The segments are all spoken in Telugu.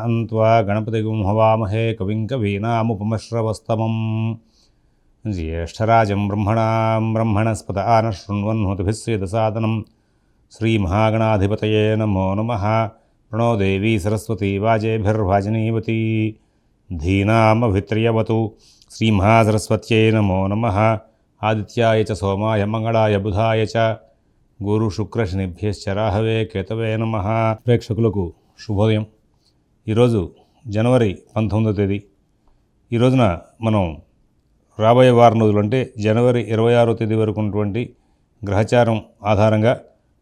त्वा गणपतिगुं हवामहे कविं कवीनामुपमश्रवस्तमं ज्येष्ठराजं ब्रह्मणस्पत आनशृण्वन्नोतिभिस्सेदसादनं श्रीमहागणाधिपतये नमो नमः। प्रणो देवी सरस्वती वाजेभिर्वाजिनीवती धीनामभित्र्यवतु श्रीमहासरस्वत्यै नमो नमः। आदित्याय च सोमाय मंगళాయ బుధాయ చ గురు శుక్ర శనిభ్యశ్చ రాహవే కేతవే నమః। ప్రేక్షకులకు శుభోదయం। ఈరోజు జనవరి 19వ తేదీ। ఈ రోజున మనం రాబోయే వారం రోజులు అంటే జనవరి 26వ తేదీ వరకు ఉన్నటువంటి గ్రహచారం ఆధారంగా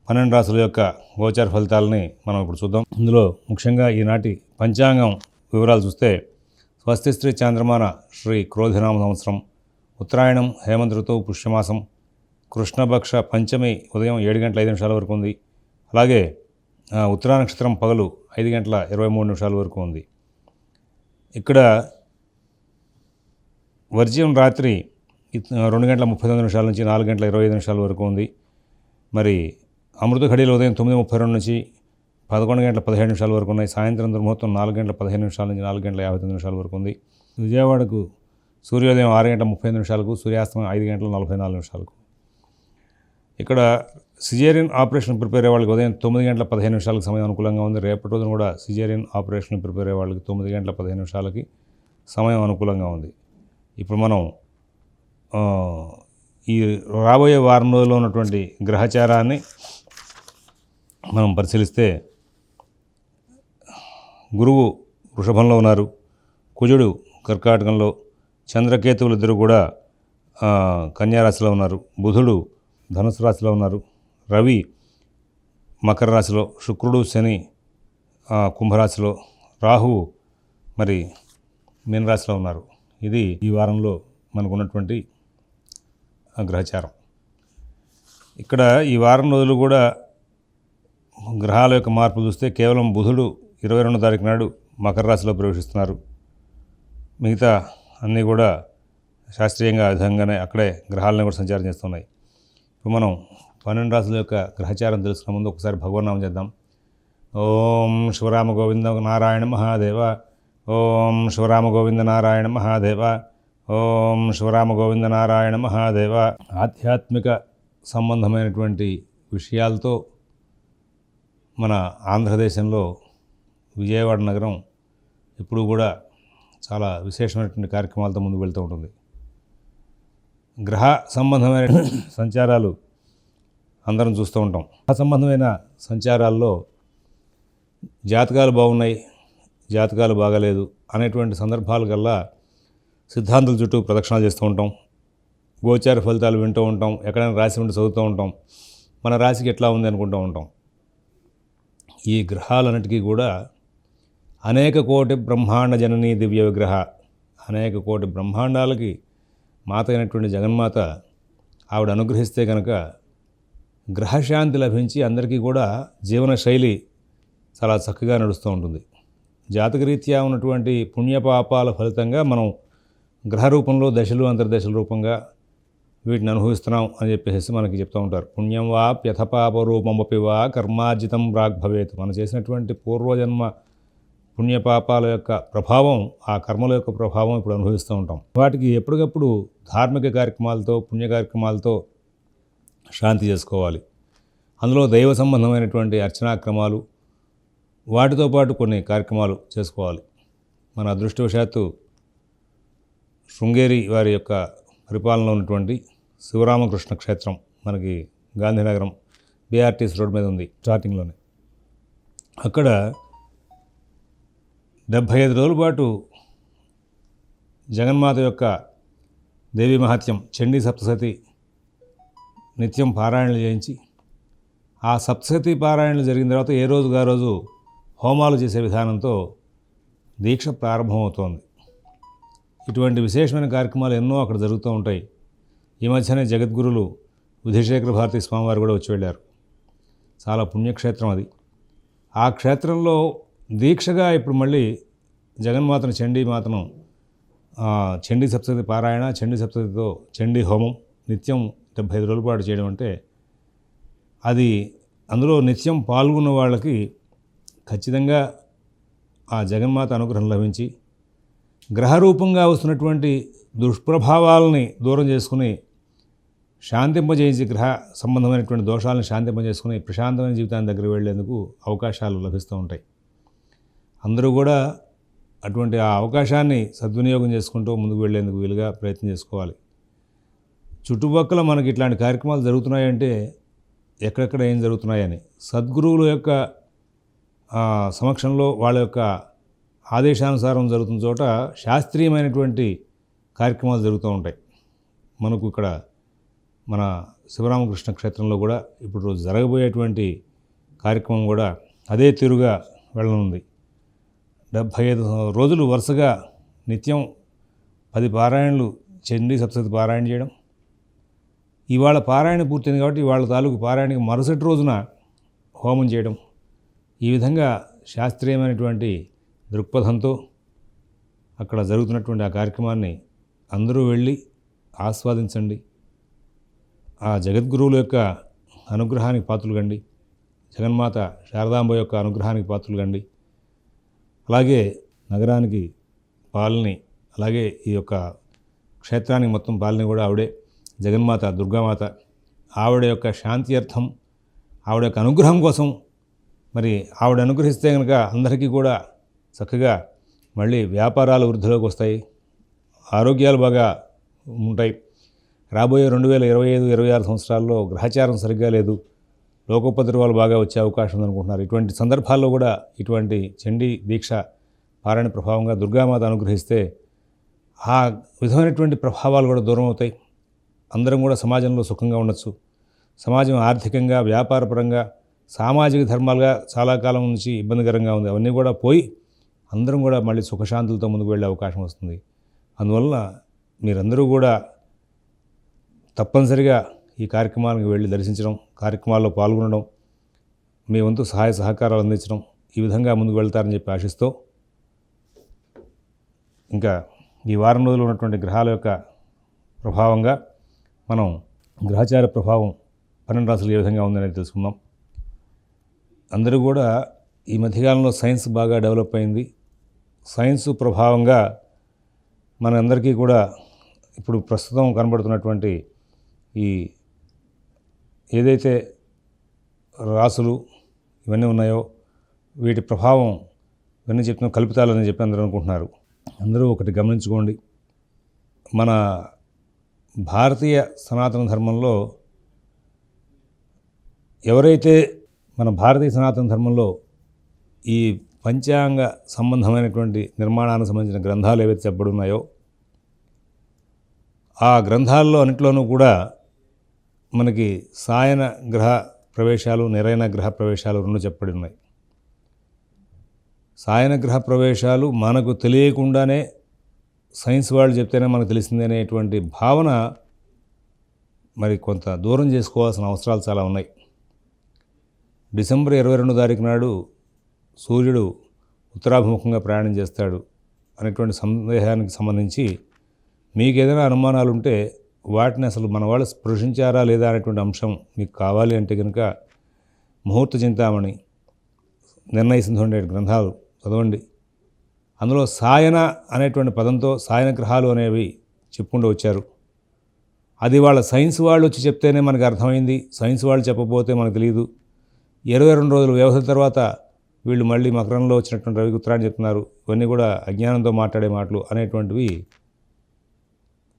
12 రాశుల యొక్క గోచార ఫలితాలని మనం ఇప్పుడు చూద్దాం। ఇందులో ముఖ్యంగా ఈనాటి పంచాంగం వివరాలు చూస్తే స్వస్తి శ్రీ చాంద్రమాన శ్రీ క్రోధినామ సంవత్సరం, ఉత్తరాయణం, హేమంత ఋతువు, పుష్యమాసం, కృష్ణపక్ష పంచమి ఉదయం 7 గంటల 5 నిమిషాల వరకు ఉంది। అలాగే ఉత్తరా నక్షత్రం పగలు 5 గంటల 23 నిమిషాల వరకు ఉంది। ఇక్కడ వర్జ్యం రాత్రి 2 గంటల 39 నిమిషాల నుంచి 4 గంటల 25 నిమిషాల వరకు ఉంది। మరి అమృత ఘడియలు ఉదయం 9:32 నుంచి 11 గంటల 17 నిమిషాల వరకు ఉన్నాయి। సాయంత్రం దుర్ముహూర్తం 4 గంటల 15 నిమిషాల నుంచి 4 గంటల 59 నిమిషాల వరకు ఉంది। విజయవాడకు సూర్యోదయం 6 గంటల 30 నిమిషాలకు, సూర్యాస్తమయం 5 గంటల 44 నిమిషాలకు। ఇక్కడ సిజేరియన్ ఆపరేషన్ ప్రిపేర్ అయ్యే వాళ్ళకి ఉదయం 9 గంటల 15 నిమిషాలకు సమయం అనుకూలంగా ఉంది। రేపటి రోజున కూడా సిజేరియన్ ఆపరేషన్ ప్రిపేర్ అయ్యే వాళ్ళకి 9 గంటల 15 నిమిషాలకి సమయం అనుకూలంగా ఉంది। ఇప్పుడు మనం ఈ రాబోయే వారం రోజుల్లో ఉన్నటువంటి గ్రహచారాన్ని మనం పరిశీలిస్తే గురువు వృషభంలో ఉన్నారు, కుజుడు కర్కాటకంలో, చంద్రకేతువులు ఇద్దరు కూడా కన్యారాశిలో ఉన్నారు, బుధుడు ధనుసు రాశిలో ఉన్నారు, రవి మకర రాశిలో, శుక్రుడు శని కుంభరాశిలో, రాహువు మరి మీనరాశిలో ఉన్నారు। ఇది ఈ వారంలో మనకు ఉన్నటువంటి గ్రహచారం। ఇక్కడ ఈ వారం రోజులు కూడా గ్రహాల యొక్క మార్పు చూస్తే కేవలం బుధుడు 22వ తారీఖు నాడు మకర రాశిలో ప్రవేశిస్తున్నారు। మిగతా అన్నీ కూడా శాస్త్రీయంగా విధంగానే అక్కడే గ్రహాలను కూడా సంచారం చేస్తున్నాయి। ఇప్పుడు మనం 12 రాశుల యొక్క గ్రహచారం తెలుసుకునే ముందు ఒకసారి భగవన్నామం చేద్దాం। ఓం శివరామ గోవింద నారాయణ మహాదేవ, ఓం శివరామ గోవింద నారాయణ మహాదేవ, ఓం శివరామ గోవింద నారాయణ మహాదేవ। ఆధ్యాత్మిక సంబంధమైనటువంటి విషయాలతో మన ఆంధ్రదేశంలో విజయవాడ నగరం ఎప్పుడూ కూడా చాలా విశేషమైనటువంటి కార్యక్రమాలతో ముందుకు వెళ్తూ ఉంటుంది। గ్రహ సంబంధమైన సంచారాలు అందరం చూస్తూ ఉంటాం। గ్రహ సంబంధమైన సంచారాల్లో జాతకాలు బాగున్నాయి, జాతకాలు బాగాలేదు అనేటువంటి సందర్భాల కల్లా సిద్ధాంతుల చుట్టూ ప్రదక్షిణాలు చేస్తూ ఉంటాం, గోచార ఫలితాలు వింటూ ఉంటాం, ఎక్కడైనా రాశి ఉండి చదువుతూ ఉంటాం, మన రాశికి ఎట్లా ఉంది అనుకుంటూ ఉంటాం। ఈ గ్రహాలన్నిటికీ కూడా అనేక కోటి బ్రహ్మాండ జననీ దివ్య విగ్రహ, అనేక కోటి బ్రహ్మాండాలకి మాత అయినటువంటి జగన్మాత ఆవిడ అనుగ్రహిస్తే కనుక గ్రహశాంతి లభించి అందరికీ కూడా జీవనశైలి చాలా చక్కగా నడుస్తూ ఉంటుంది। జాతకరీత్యా ఉన్నటువంటి పుణ్యపాపాల ఫలితంగా మనం గ్రహ రూపంలో దశలు అంతర్దశల రూపంగా వీటిని అనుభవిస్తున్నాం అని చెప్పేసి మనకి చెప్తూ ఉంటారు। పుణ్యం వా ప్యథపాప రూపమపి వా కర్మార్జితం ప్రాగ్భవేత్। మనం చేసినటువంటి పూర్వజన్మ పుణ్యపాపాల యొక్క ప్రభావం, ఆ కర్మల యొక్క ప్రభావం ఇప్పుడు అనుభవిస్తూ ఉంటాం। వాటికి ఎప్పటికప్పుడు ధార్మిక కార్యక్రమాలతో, పుణ్య కార్యక్రమాలతో శాంతి చేసుకోవాలి। అందులో దైవ సంబంధమైనటువంటి అర్చనాక్రమాలు, వాటితో పాటు కొన్ని కార్యక్రమాలు చేసుకోవాలి। మన అదృష్టవశాత్తు శృంగేరి వారి యొక్క పరిపాలనలో ఉన్నటువంటి శివరామకృష్ణ క్షేత్రం మనకి గాంధీనగరం బీఆర్టీసీ రోడ్ మీద ఉంది, స్టార్టింగ్లోనే। అక్కడ 75 రోజుల పాటు జగన్మాత యొక్క దేవీ మహాత్యం చండీ సప్తశతి నిత్యం పారాయణలు చేయించి, ఆ సప్తశతి పారాయణలు జరిగిన తర్వాత ఏ రోజుగా రోజు హోమాలు చేసే విధానంతో దీక్ష ప్రారంభమవుతోంది। ఇటువంటి విశేషమైన కార్యక్రమాలు ఎన్నో అక్కడ జరుగుతూ ఉంటాయి। ఈ మధ్యనే జగద్గురులు విధుశేఖర భారతీ స్వామివారు కూడా వచ్చి వెళ్ళారు। చాలా పుణ్యక్షేత్రం అది। ఆ క్షేత్రంలో దీక్షగా ఇప్పుడు మళ్ళీ జగన్మాతను, చండీమాతను చండీ సప్తశతి పారాయణ, చండీ సప్తశతితో చండీ హోమం నిత్యం 75 రోజుల పాటు చేయడం అంటే అది అందులో నిత్యం పాల్గొన్న వాళ్ళకి ఖచ్చితంగా ఆ జగన్మాత అనుగ్రహం లభించి గ్రహరూపంగా వస్తున్నటువంటి దుష్ప్రభావాలని దూరం చేసుకుని శాంతింపజేసి గ్రహ సంబంధమైనటువంటి దోషాలను శాంతింపజేసుకుని ప్రశాంతమైన జీవితాన్ని దగ్గర వెళ్ళేందుకు అవకాశాలు లభిస్తూ ఉంటాయి. అందరూ కూడా అటువంటి ఆ అవకాశాన్ని సద్వినియోగం చేసుకుంటూ ముందుకు వెళ్ళేందుకు వీలుగా ప్రయత్నం చేసుకోవాలి. చుట్టుపక్కల మనకి ఇట్లాంటి కార్యక్రమాలు జరుగుతున్నాయంటే ఎక్కడెక్కడ ఏం జరుగుతున్నాయని సద్గురువుల యొక్క సమక్షంలో వాళ్ళ యొక్క ఆదేశానుసారం జరుగుతున్న చోట శాస్త్రీయమైనటువంటి కార్యక్రమాలు జరుగుతూ ఉంటాయి. మనకు ఇక్కడ మన శివరామకృష్ణ క్షేత్రంలో కూడా ఇప్పుడు జరగబోయేటువంటి కార్యక్రమం కూడా అదే తీరుగా వెళ్ళనుంది. 75 రోజులు వరుసగా నిత్యం 10 పారాయణలు చండీ సప్తశతి పారాయణ చేయడం. ఇవాళ పారాయణ పూర్తయింది కాబట్టి ఇవాళ తాలూకు పారాయణకి మరుసటి రోజున హోమం చేయడం. ఈ విధంగా శాస్త్రీయమైనటువంటి దృక్పథంతో అక్కడ జరుగుతున్నటువంటి ఆ కార్యక్రమాన్ని అందరూ వెళ్ళి ఆస్వాదించండి. ఆ జగద్గురువుల యొక్క అనుగ్రహానికి పాత్రలు కండి. జగన్మాత శారదాంబ యొక్క అనుగ్రహానికి పాత్రలు కండి. అలాగే నగరానికి పాలని, అలాగే ఈ యొక్క క్షేత్రానికి మొత్తం పాలని కూడా ఆవిడే జగన్మాత దుర్గామాత. ఆవిడ యొక్క శాంతి అర్థం, ఆవిడ యొక్క అనుగ్రహం కోసం మరి ఆవిడ అనుగ్రహిస్తే కనుక అందరికీ కూడా చక్కగా మళ్ళీ వ్యాపారాలు వృద్ధిలోకి వస్తాయి, ఆరోగ్యాలు బాగా ఉంటాయి. రాబోయే 2025-26 సంవత్సరాల్లో గ్రహచారం సరిగ్గా లేదు, లోకోపద్రవాలు బాగా వచ్చే అవకాశం ఉందనుకుంటున్నారు. ఇటువంటి సందర్భాల్లో కూడా ఇటువంటి చండీ దీక్ష పారాయణ ప్రభావంగా దుర్గామాత అనుగ్రహిస్తే ఆ విధమైనటువంటి ప్రభావాలు కూడా దూరం అవుతాయి. అందరం కూడా సమాజంలో సుఖంగా ఉండొచ్చు. సమాజం ఆర్థికంగా, వ్యాపారపరంగా, సామాజిక ధర్మాలుగా చాలా కాలం నుంచి ఇబ్బందికరంగా ఉంది. అవన్నీ కూడా పోయి అందరం కూడా మళ్ళీ సుఖశాంతులతో ముందుకు వెళ్ళే అవకాశం వస్తుంది. అందువల్ల మీరందరూ కూడా తప్పనిసరిగా ఈ కార్యక్రమానికి వెళ్ళి దర్శించడం, కార్యక్రమాల్లో పాల్గొనడం, మీ వంతు సహాయ సహకారాలు అందించడం, ఈ విధంగా ముందుకు వెళ్తారని చెప్పి ఆశిస్తూ, ఇంకా ఈ వారం రోజులు ఉన్నటువంటి గ్రహాల యొక్క ప్రభావంగా మనం గ్రహచార ప్రభావం 12 రాశులు ఏ విధంగా ఉందనేది తెలుసుకుందాం. అందరూ కూడా ఈ మధ్యకాలంలో సైన్స్ బాగా డెవలప్ అయింది. సైన్స్ ప్రభావంగా మనందరికీ కూడా ఇప్పుడు ప్రస్తుతం కనబడుతున్నటువంటి ఈ ఏదైతే రాసులు ఇవన్నీ ఉన్నాయో వీటి ప్రభావం ఇవన్నీ చెప్తున్న కల్పితాలని చెప్పి అందరూ అనుకుంటున్నారు. అందరూ ఒకటి గమనించుకోండి, మన భారతీయ సనాతన ధర్మంలో ఎవరైతే మన భారతీయ సనాతన ధర్మంలో ఈ పంచాంగ సంబంధమైనటువంటి నిర్మాణానికి సంబంధించిన గ్రంథాలు ఏవైతే చెప్పబడి ఉన్నాయో ఆ గ్రంథాల్లో అన్నింటిలోనూ కూడా మనకి సాయన గ్రహ ప్రవేశాలు, నిరైన గ్రహ ప్రవేశాలు 2 చెప్పబడి ఉన్నాయి. సాయన గ్రహ ప్రవేశాలు మనకు తెలియకుండానే సైన్స్ వాళ్ళు చెప్తేనే మనకు తెలిసింది అనేటువంటి భావన మరి కొంత దూరం చేసుకోవాల్సిన అవసరాలు చాలా ఉన్నాయి. డిసెంబర్ 22 తారీఖు నాడు సూర్యుడు ఉత్తరాభిముఖంగా ప్రయాణం చేస్తాడు అనేటువంటి సందేహానికి సంబంధించి మీకు ఏదైనా అనుమానాలు ఉంటే వాటిని అసలు మన వాళ్ళు స్పృశించారా లేదా అనేటువంటి అంశం మీకు కావాలి అంటే కనుక ముహూర్త చింతామణి, నిర్ణయ సింధు అనే గ్రంథాలు చదవండి. అందులో సాయన అనేటువంటి పదంతో సాయన గ్రహాలు అనేవి చెప్పుకుంటూ వచ్చారు. అది వాళ్ళ సైన్స్ వాళ్ళు వచ్చి చెప్తేనే మనకు అర్థమైంది, సైన్స్ వాళ్ళు చెప్పకపోతే మనకు తెలియదు. 22 రోజుల వ్యవధి తర్వాత వీళ్ళు మళ్ళీ మకరంలో వచ్చినటువంటి రవి ఉత్తరాన్ని చెప్తున్నారు. ఇవన్నీ కూడా అజ్ఞానంతో మాట్లాడే మాటలు అనేటువంటివి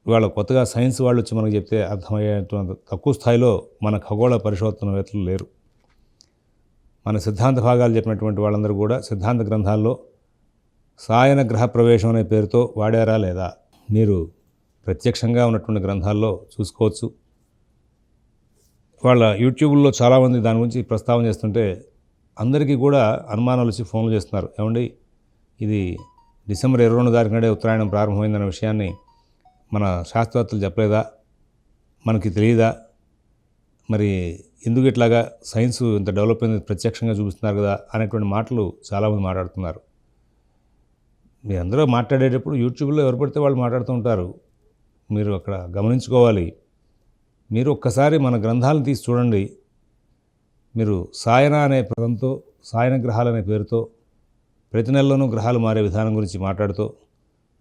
ఇవాళ కొత్తగా సైన్స్ వాళ్ళు వచ్చి మనకు చెప్తే అర్థమయ్యేటువంటి తక్కువ స్థాయిలో మన ఖగోళ పరిశోధనవేత్తలు లేరు. మన సిద్ధాంత భాగాలు చెప్పినటువంటి వాళ్ళందరూ కూడా సిద్ధాంత గ్రంథాల్లో సాయన గ్రహ ప్రవేశం అనే పేరుతో వాడారా లేదా మీరు ప్రత్యక్షంగా ఉన్నటువంటి గ్రంథాల్లో చూసుకోవచ్చు. వాళ్ళ యూట్యూబ్లో చాలామంది దాని గురించి ప్రస్తావన చేస్తుంటే అందరికీ కూడా అనుమానాలు వచ్చి ఫోన్లు చేస్తున్నారు. ఏమండి, ఇది డిసెంబర్ 22 తారీఖు నాడే ఉత్తరాయణం ప్రారంభమైందన్న విషయాన్ని మన శాస్త్రవేత్తలు చెప్పలేదా, మనకి తెలియదా, మరి ఎందుకు ఇట్లాగా సైన్స్ ఇంత డెవలప్ అయింది ప్రత్యక్షంగా చూపిస్తున్నారు కదా అనేటువంటి మాటలు చాలామంది మాట్లాడుతున్నారు. మీరందరూ మాట్లాడేటప్పుడు యూట్యూబ్లో ఎవరు పడితే వాళ్ళు మాట్లాడుతూ ఉంటారు. మీరు అక్కడ గమనించుకోవాలి. మీరు ఒక్కసారి మన గ్రంథాలను తీసి చూడండి. మీరు సాయన అనే పదంతో సాయన గ్రహాలు అనే పేరుతో ప్రతి నెలలోనూ గ్రహాలు మారే విధానం గురించి మాట్లాడుతూ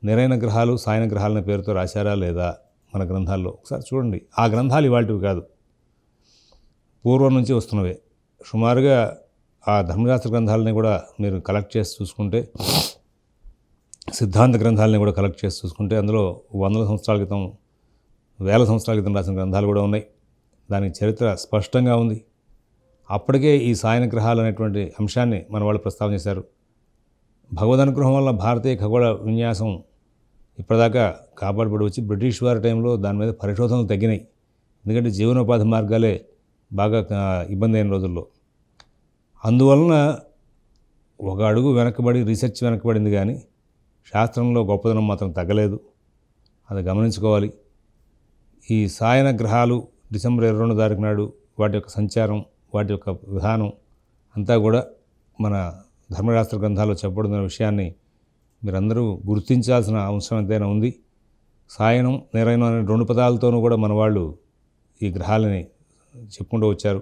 నిరైన గ్రహాలు సాయన గ్రహాలనే పేరుతో రాశారా లేదా మన గ్రంథాల్లో ఒకసారి చూడండి. ఆ గ్రంథాలు ఇవాళవి కాదు, పూర్వం నుంచి వస్తున్నవే. సుమారుగా ఆ ధర్మశాస్త్ర గ్రంథాలని కూడా మీరు కలెక్ట్ చేసి చూసుకుంటే, సిద్ధాంత గ్రంథాలని కూడా కలెక్ట్ చేసి చూసుకుంటే అందులో వందల సంవత్సరాల క్రితం, వేల సంవత్సరాల క్రితం రాసిన గ్రంథాలు కూడా ఉన్నాయి. దానికి చరిత్ర స్పష్టంగా ఉంది. అప్పటికే ఈ సాయన గ్రహాలు అనేటువంటి అంశాన్ని మన వాళ్ళు ప్రస్తావన చేశారు. భగవద్ అనుగ్రహం వల్ల భారతీయ ఖగోళ విన్యాసం ఇప్పటిదాకా కాపాడబడి వచ్చి బ్రిటిష్ వారి టైంలో దాని మీద పరిశోధనలు తగ్గినాయి. ఎందుకంటే జీవనోపాధి మార్గాలే బాగా ఇబ్బంది అయిన రోజుల్లో. అందువలన ఒక అడుగు వెనకబడి, రీసెర్చ్ వెనకబడింది, కానీ శాస్త్రంలో గొప్పదనం మాత్రం తగ్గలేదు. అది గమనించుకోవాలి. ఈ సాయన గ్రహాలు డిసెంబర్ 22 తారీఖు నాడు వాటి యొక్క సంచారం, వాటి యొక్క విధానం అంతా కూడా మన ధర్మశాస్త్ర గ్రంథాల్లో చెప్పబడిన విషయాన్ని మీరందరూ గుర్తించాల్సిన అవసరం ఎంతైనా ఉంది. సాయనం, నిరైనం అనే 2 పదాలతోనూ కూడా మన వాళ్ళు ఈ గ్రహాలని చెప్పుకుంటూ వచ్చారు.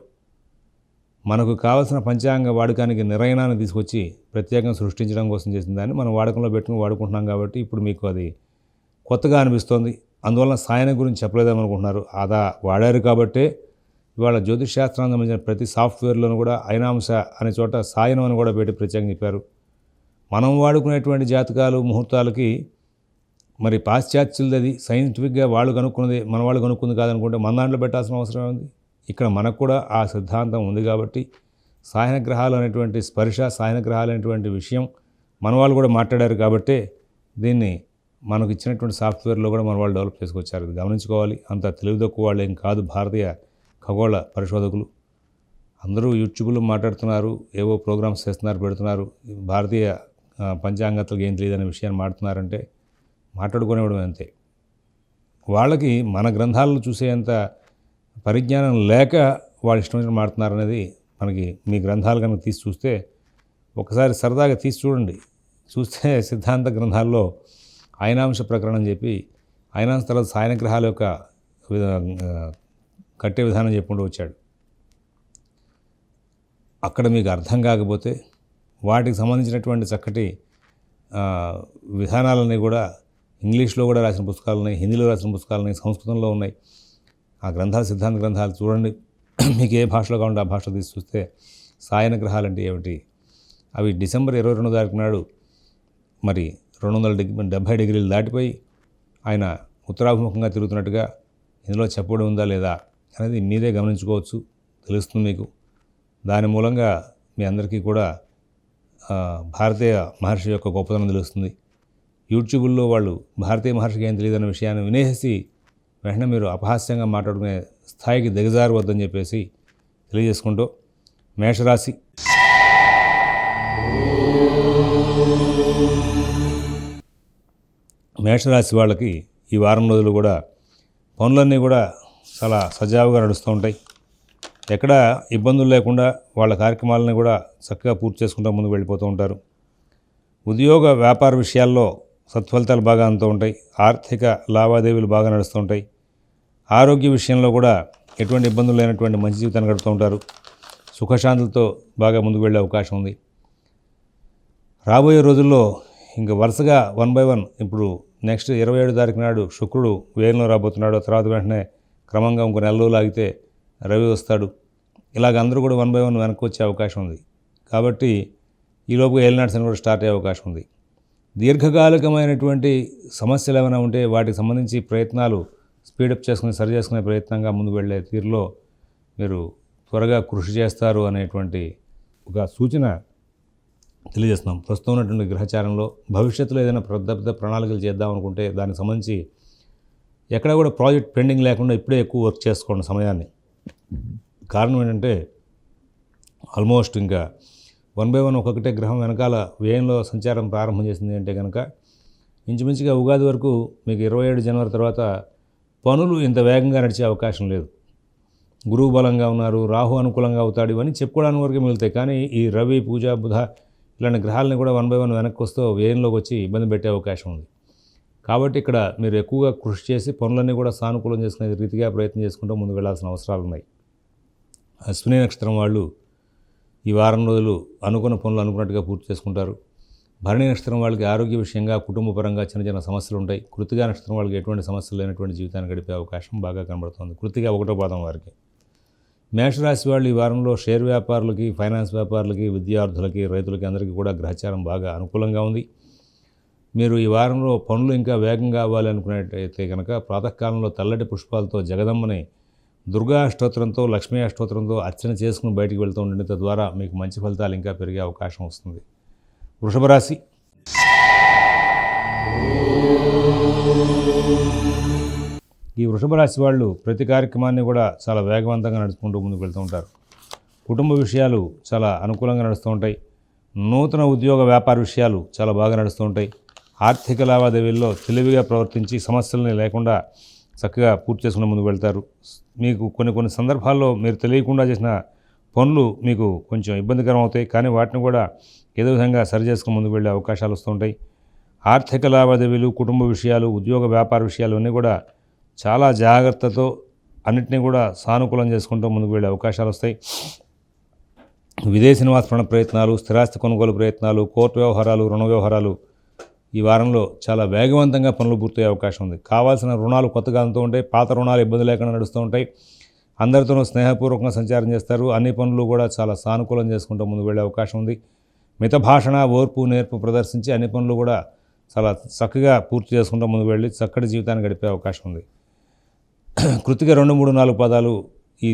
మనకు కావాల్సిన పంచాంగ వాడకానికి నిరైనాన్ని తీసుకొచ్చి ప్రత్యేకంగా సృష్టించడం కోసం చేసిన దాన్ని మనం వాడకంలో పెట్టుకుని వాడుకుంటున్నాం. కాబట్టి ఇప్పుడు మీకు అది కొత్తగా అనిపిస్తోంది. అందువలన సాయనం గురించి చెప్పలేదేమో అనుకుంటున్నారు. అదా వాడారు కాబట్టే ఇవాళ జ్యోతిష్ శాస్త్రానికి సంబంధించిన ప్రతి సాఫ్ట్వేర్లోనూ కూడా అయినాంశ అనే చోట సాయనం అని కూడా పెట్టి ప్రత్యేకంగా చెప్పారు. మనం వాడుకునేటువంటి జాతకాలు, ముహూర్తాలకి మరి పాశ్చాత్యులది సైంటిఫిక్గా వాళ్ళు కనుక్కున్నది మన వాళ్ళు కనుక్కుంది కాదనుకుంటే మన దాంట్లో పెట్టాల్సిన అవసరం ఉంది. ఇక్కడ మనకు కూడా ఆ సిద్ధాంతం ఉంది కాబట్టి సాయన గ్రహాలు అనేటువంటి స్పర్శ, సాయన గ్రహాలు అనేటువంటి విషయం మన వాళ్ళు కూడా మాట్లాడారు కాబట్టే దీన్ని మనకు ఇచ్చినటువంటి సాఫ్ట్వేర్లో కూడా మన వాళ్ళు డెవలప్ చేసుకొచ్చారు. ఇది గమనించుకోవాలి. అంత తెలివి తక్కువ వాళ్ళు ఏం కాదు భారతీయ ఖగోళ పరిశోధకులు. అందరూ యూట్యూబ్లో మాట్లాడుతున్నారు, ఏవో ప్రోగ్రామ్స్ చేస్తున్నారు, పెడుతున్నారు. భారతీయ పంచాంగతలకు ఏం తెలియదనే విషయాన్ని మాట్లాడుతున్నారంటే మాట్లాడుకునేవడం అంతే. వాళ్ళకి మన గ్రంథాలను చూసేంత పరిజ్ఞానం లేక వాళ్ళు ఇష్టం వచ్చినట్టు మాట్లాడుతున్నారనేది మనకి మీ గ్రంథాలు కనుక తీసి చూస్తే ఒకసారి సరదాగా తీసి చూడండి. చూస్తే సిద్ధాంత గ్రంథాల్లో అయినాంశ ప్రకరణం చెప్పి అయినాంశ తర్వాత సాయన గ్రహాల యొక్క కట్టే విధానం చెప్పుకుంటూ వచ్చాడు. అక్కడ మీకు అర్థం కాకపోతే వాటికి సంబంధించినటువంటి చక్కటి విధానాలన్నీ కూడా ఇంగ్లీష్లో కూడా రాసిన పుస్తకాలు ఉన్నాయి, హిందీలో రాసిన పుస్తకాలు ఉన్నాయి, సంస్కృతంలో ఉన్నాయి. ఆ గ్రంథాలు, సిద్ధాంత గ్రంథాలు చూడండి. మీకు ఏ భాషలో కావాలంటే ఆ భాషలో తీసి చూస్తే సాయన గ్రహాలు అంటే ఏమిటి, అవి డిసెంబర్ 22 తారీఖు నాడు మరి 270 డిగ్రీలు దాటిపోయి ఆయన ఉత్తరాభిముఖంగా తిరుగుతున్నట్టుగా ఇందులో చెప్పడం ఉందా లేదా అనేది మీరే గమనించుకోవచ్చు, తెలుస్తుంది మీకు. దాని మూలంగా మీ అందరికీ కూడా భారతీయ మహర్షి యొక్క గొప్పతనం తెలుస్తుంది. యూట్యూబ్లో వాళ్ళు భారతీయ మహర్షికి ఏం తెలియదన్న విషయాన్ని వినేసి వెంటనే మీరు అపహాస్యంగా మాట్లాడుకునే స్థాయికి దిగజారవద్దని చెప్పేసి తెలియజేసుకుంటూ, మేషరాశి మేషరాశి వాళ్ళకి ఈ వారం రోజులు కూడా పనులన్నీ కూడా చాలా సజావుగా నడుస్తూ ఉంటాయి. ఎక్కడ ఇబ్బందులు లేకుండా వాళ్ళ కార్యక్రమాలని కూడా చక్కగా పూర్తి చేసుకుంటూ ముందుకు వెళ్ళిపోతూ ఉంటారు. ఉద్యోగ వ్యాపార విషయాల్లో సత్ఫలితాలు బాగా అందుతూ ఉంటాయి. ఆర్థిక లావాదేవీలు బాగా నడుస్తూ ఉంటాయి. ఆరోగ్య విషయంలో కూడా ఎటువంటి ఇబ్బందులు లేనటువంటి మంచి జీవితాన్ని గడుపుతూ ఉంటారు. సుఖశాంతులతో బాగా ముందుకు వెళ్ళే అవకాశం ఉంది. రాబోయే రోజుల్లో ఇంకా వరుసగా 1 by 1 ఇప్పుడు నెక్స్ట్ 27 తారీఖు నాడు శుక్రుడు వ్యయంలో రాబోతున్నాడు. తర్వాత వెంటనే క్రమంగా ఇంకో నెల రోజులు ఆగితే రవి వస్తాడు. ఇలాగ అందరూ కూడా 1 by 1 వెనక్కి వచ్చే అవకాశం ఉంది. కాబట్టి ఈలోపు ఏలినాటి శని కూడా స్టార్ట్ అయ్యే అవకాశం ఉంది. దీర్ఘకాలికమైనటువంటి సమస్యలు ఏమైనా ఉంటే వాటికి సంబంధించి ప్రయత్నాలు స్పీడప్ చేసుకుని సరి చేసుకునే ప్రయత్నంగా ముందుకు వెళ్ళే తీరులో మీరు త్వరగా కృషి చేస్తారు అనేటువంటి ఒక సూచన తెలియజేస్తున్నాం. ప్రస్తుతం ఉన్నటువంటి గ్రహచారంలో భవిష్యత్తులో ఏదైనా పెద్ద ప్రణాళికలు చేద్దాం అనుకుంటే దానికి సంబంధించి ఎక్కడ కూడా ప్రాజెక్ట్ పెండింగ్ లేకుండా ఇప్పుడే ఎక్కువ వర్క్ చేసుకోండి సమయాన్ని. కారణం ఏంటంటే ఆల్మోస్ట్ ఇంకా 1 by 1 ఒక్కొక్కటే గ్రహం వెనకాల వ్యయంలో సంచారం ప్రారంభం చేసింది అంటే కనుక ఇంచుమించుగా ఉగాది వరకు మీకు 27 జనవరి తర్వాత పనులు ఇంత వేగంగా నడిచే అవకాశం లేదు. గురువు బలంగా ఉన్నారు, రాహు అనుకూలంగా అవుతాడు, ఇవన్నీ చెప్పుకోవడానికి వరకే మిగులుతాయి. కానీ ఈ రవి, పూజ, బుధ ఇలాంటి గ్రహాలని కూడా 1 by 1 వెనక్కి వస్తూ వ్యయంలోకి వచ్చి ఇబ్బంది పెట్టే అవకాశం ఉంది. కాబట్టి ఇక్కడ మీరు ఎక్కువగా కృషి చేసి పనులన్నీ కూడా సానుకూలం చేసుకునే రీతిగా ప్రయత్నం చేసుకుంటూ ముందుకు వెళ్లాల్సిన అవసరాలు ఉన్నాయి. అశ్విని నక్షత్రం వాళ్ళు ఈ వారం రోజులు అనుకున్న పనులు అనుకున్నట్టుగా పూర్తి చేసుకుంటారు. భరణి నక్షత్రం వాళ్ళకి ఆరోగ్య విషయంగా కుటుంబపరంగా చిన్న చిన్న సమస్యలు ఉంటాయి. కృత్తికా నక్షత్రం వాళ్ళకి ఎటువంటి సమస్యలు లేనటువంటి జీవితాన్ని గడిపే అవకాశం బాగా కనబడుతుంది. కృత్తిక 1వ పాదం వారికి. మేషరాశి వాళ్ళు ఈ వారంలో షేర్ వ్యాపారులకి, ఫైనాన్స్ వ్యాపారులకి, విద్యార్థులకి, రైతులకి అందరికీ కూడా గ్రహచారం బాగా అనుకూలంగా ఉంది. మీరు ఈ వారంలో పనులు ఇంకా వేగంగా అవ్వాలి అనుకునేటైతే కనుక ప్రాతకాలంలో తెల్లటి పుష్పాలతో జగదమ్మని దుర్గా అష్టోత్తరంతో, లక్ష్మీ అష్టోత్తరంతో అర్చన చేసుకుని బయటికి వెళ్తూ ఉండండి. తద్వారా మీకు మంచి ఫలితాలు ఇంకా పెరిగే అవకాశం వస్తుంది. వృషభ రాశి. ఈ వృషభ రాశి వాళ్ళు ప్రతి కార్యక్రమాన్ని కూడా చాలా వేగవంతంగా నడుచుకుంటూ ముందుకు వెళ్తూ ఉంటారు. కుటుంబ విషయాలు చాలా అనుకూలంగా నడుస్తూ ఉంటాయి. నూతన ఉద్యోగ వ్యాపార విషయాలు చాలా బాగా నడుస్తూ ఉంటాయి. ఆర్థిక లావాదేవీల్లో తెలివిగా ప్రవర్తించి సమస్యలని లేకుండా చక్కగా పూర్తి చేసుకుని ముందుకు వెళ్తారు. మీకు కొన్ని సందర్భాల్లో మీరు తెలియకుండా చేసిన పనులు మీకు కొంచెం ఇబ్బందికరం అవుతాయి, కానీ వాటిని కూడా ఏదో విధంగా సరి చేసుకుని ముందుకు వెళ్ళే అవకాశాలు వస్తూ ఉంటాయి. ఆర్థిక లావాదేవీలు, కుటుంబ విషయాలు, ఉద్యోగ వ్యాపార విషయాలు అన్నీ కూడా చాలా జాగ్రత్తతో అన్నింటినీ కూడా సానుకూలం చేసుకుంటూ ముందుకు వెళ్ళే అవకాశాలు వస్తాయి. విదేశీ నివాస ప్రయత్నాలు, స్థిరాస్తి కొనుగోలు ప్రయత్నాలు, కోర్టు వ్యవహారాలు, రుణ వ్యవహారాలు ఈ వారంలో చాలా వేగవంతంగా పనులు పూర్తయ్యే అవకాశం ఉంది. కావాల్సిన రుణాలు కొత్తగా అందుతూ ఉంటాయి. పాత రుణాలు ఇబ్బంది లేకుండా నడుస్తూ ఉంటాయి. అందరితోనూ స్నేహపూర్వకంగా సంచారం చేస్తారు. అన్ని పనులు కూడా చాలా సానుకూలం చేసుకుంటూ ముందుకు వెళ్ళే అవకాశం ఉంది. మిత భాషణ, ఓర్పు, నేర్పు ప్రదర్శించి అన్ని పనులు కూడా చాలా చక్కగా పూర్తి చేసుకుంటూ ముందుకు వెళ్ళి చక్కటి జీవితాన్ని గడిపే అవకాశం ఉంది. కృత్తిక 2, 3, 4 పాదాలు ఈ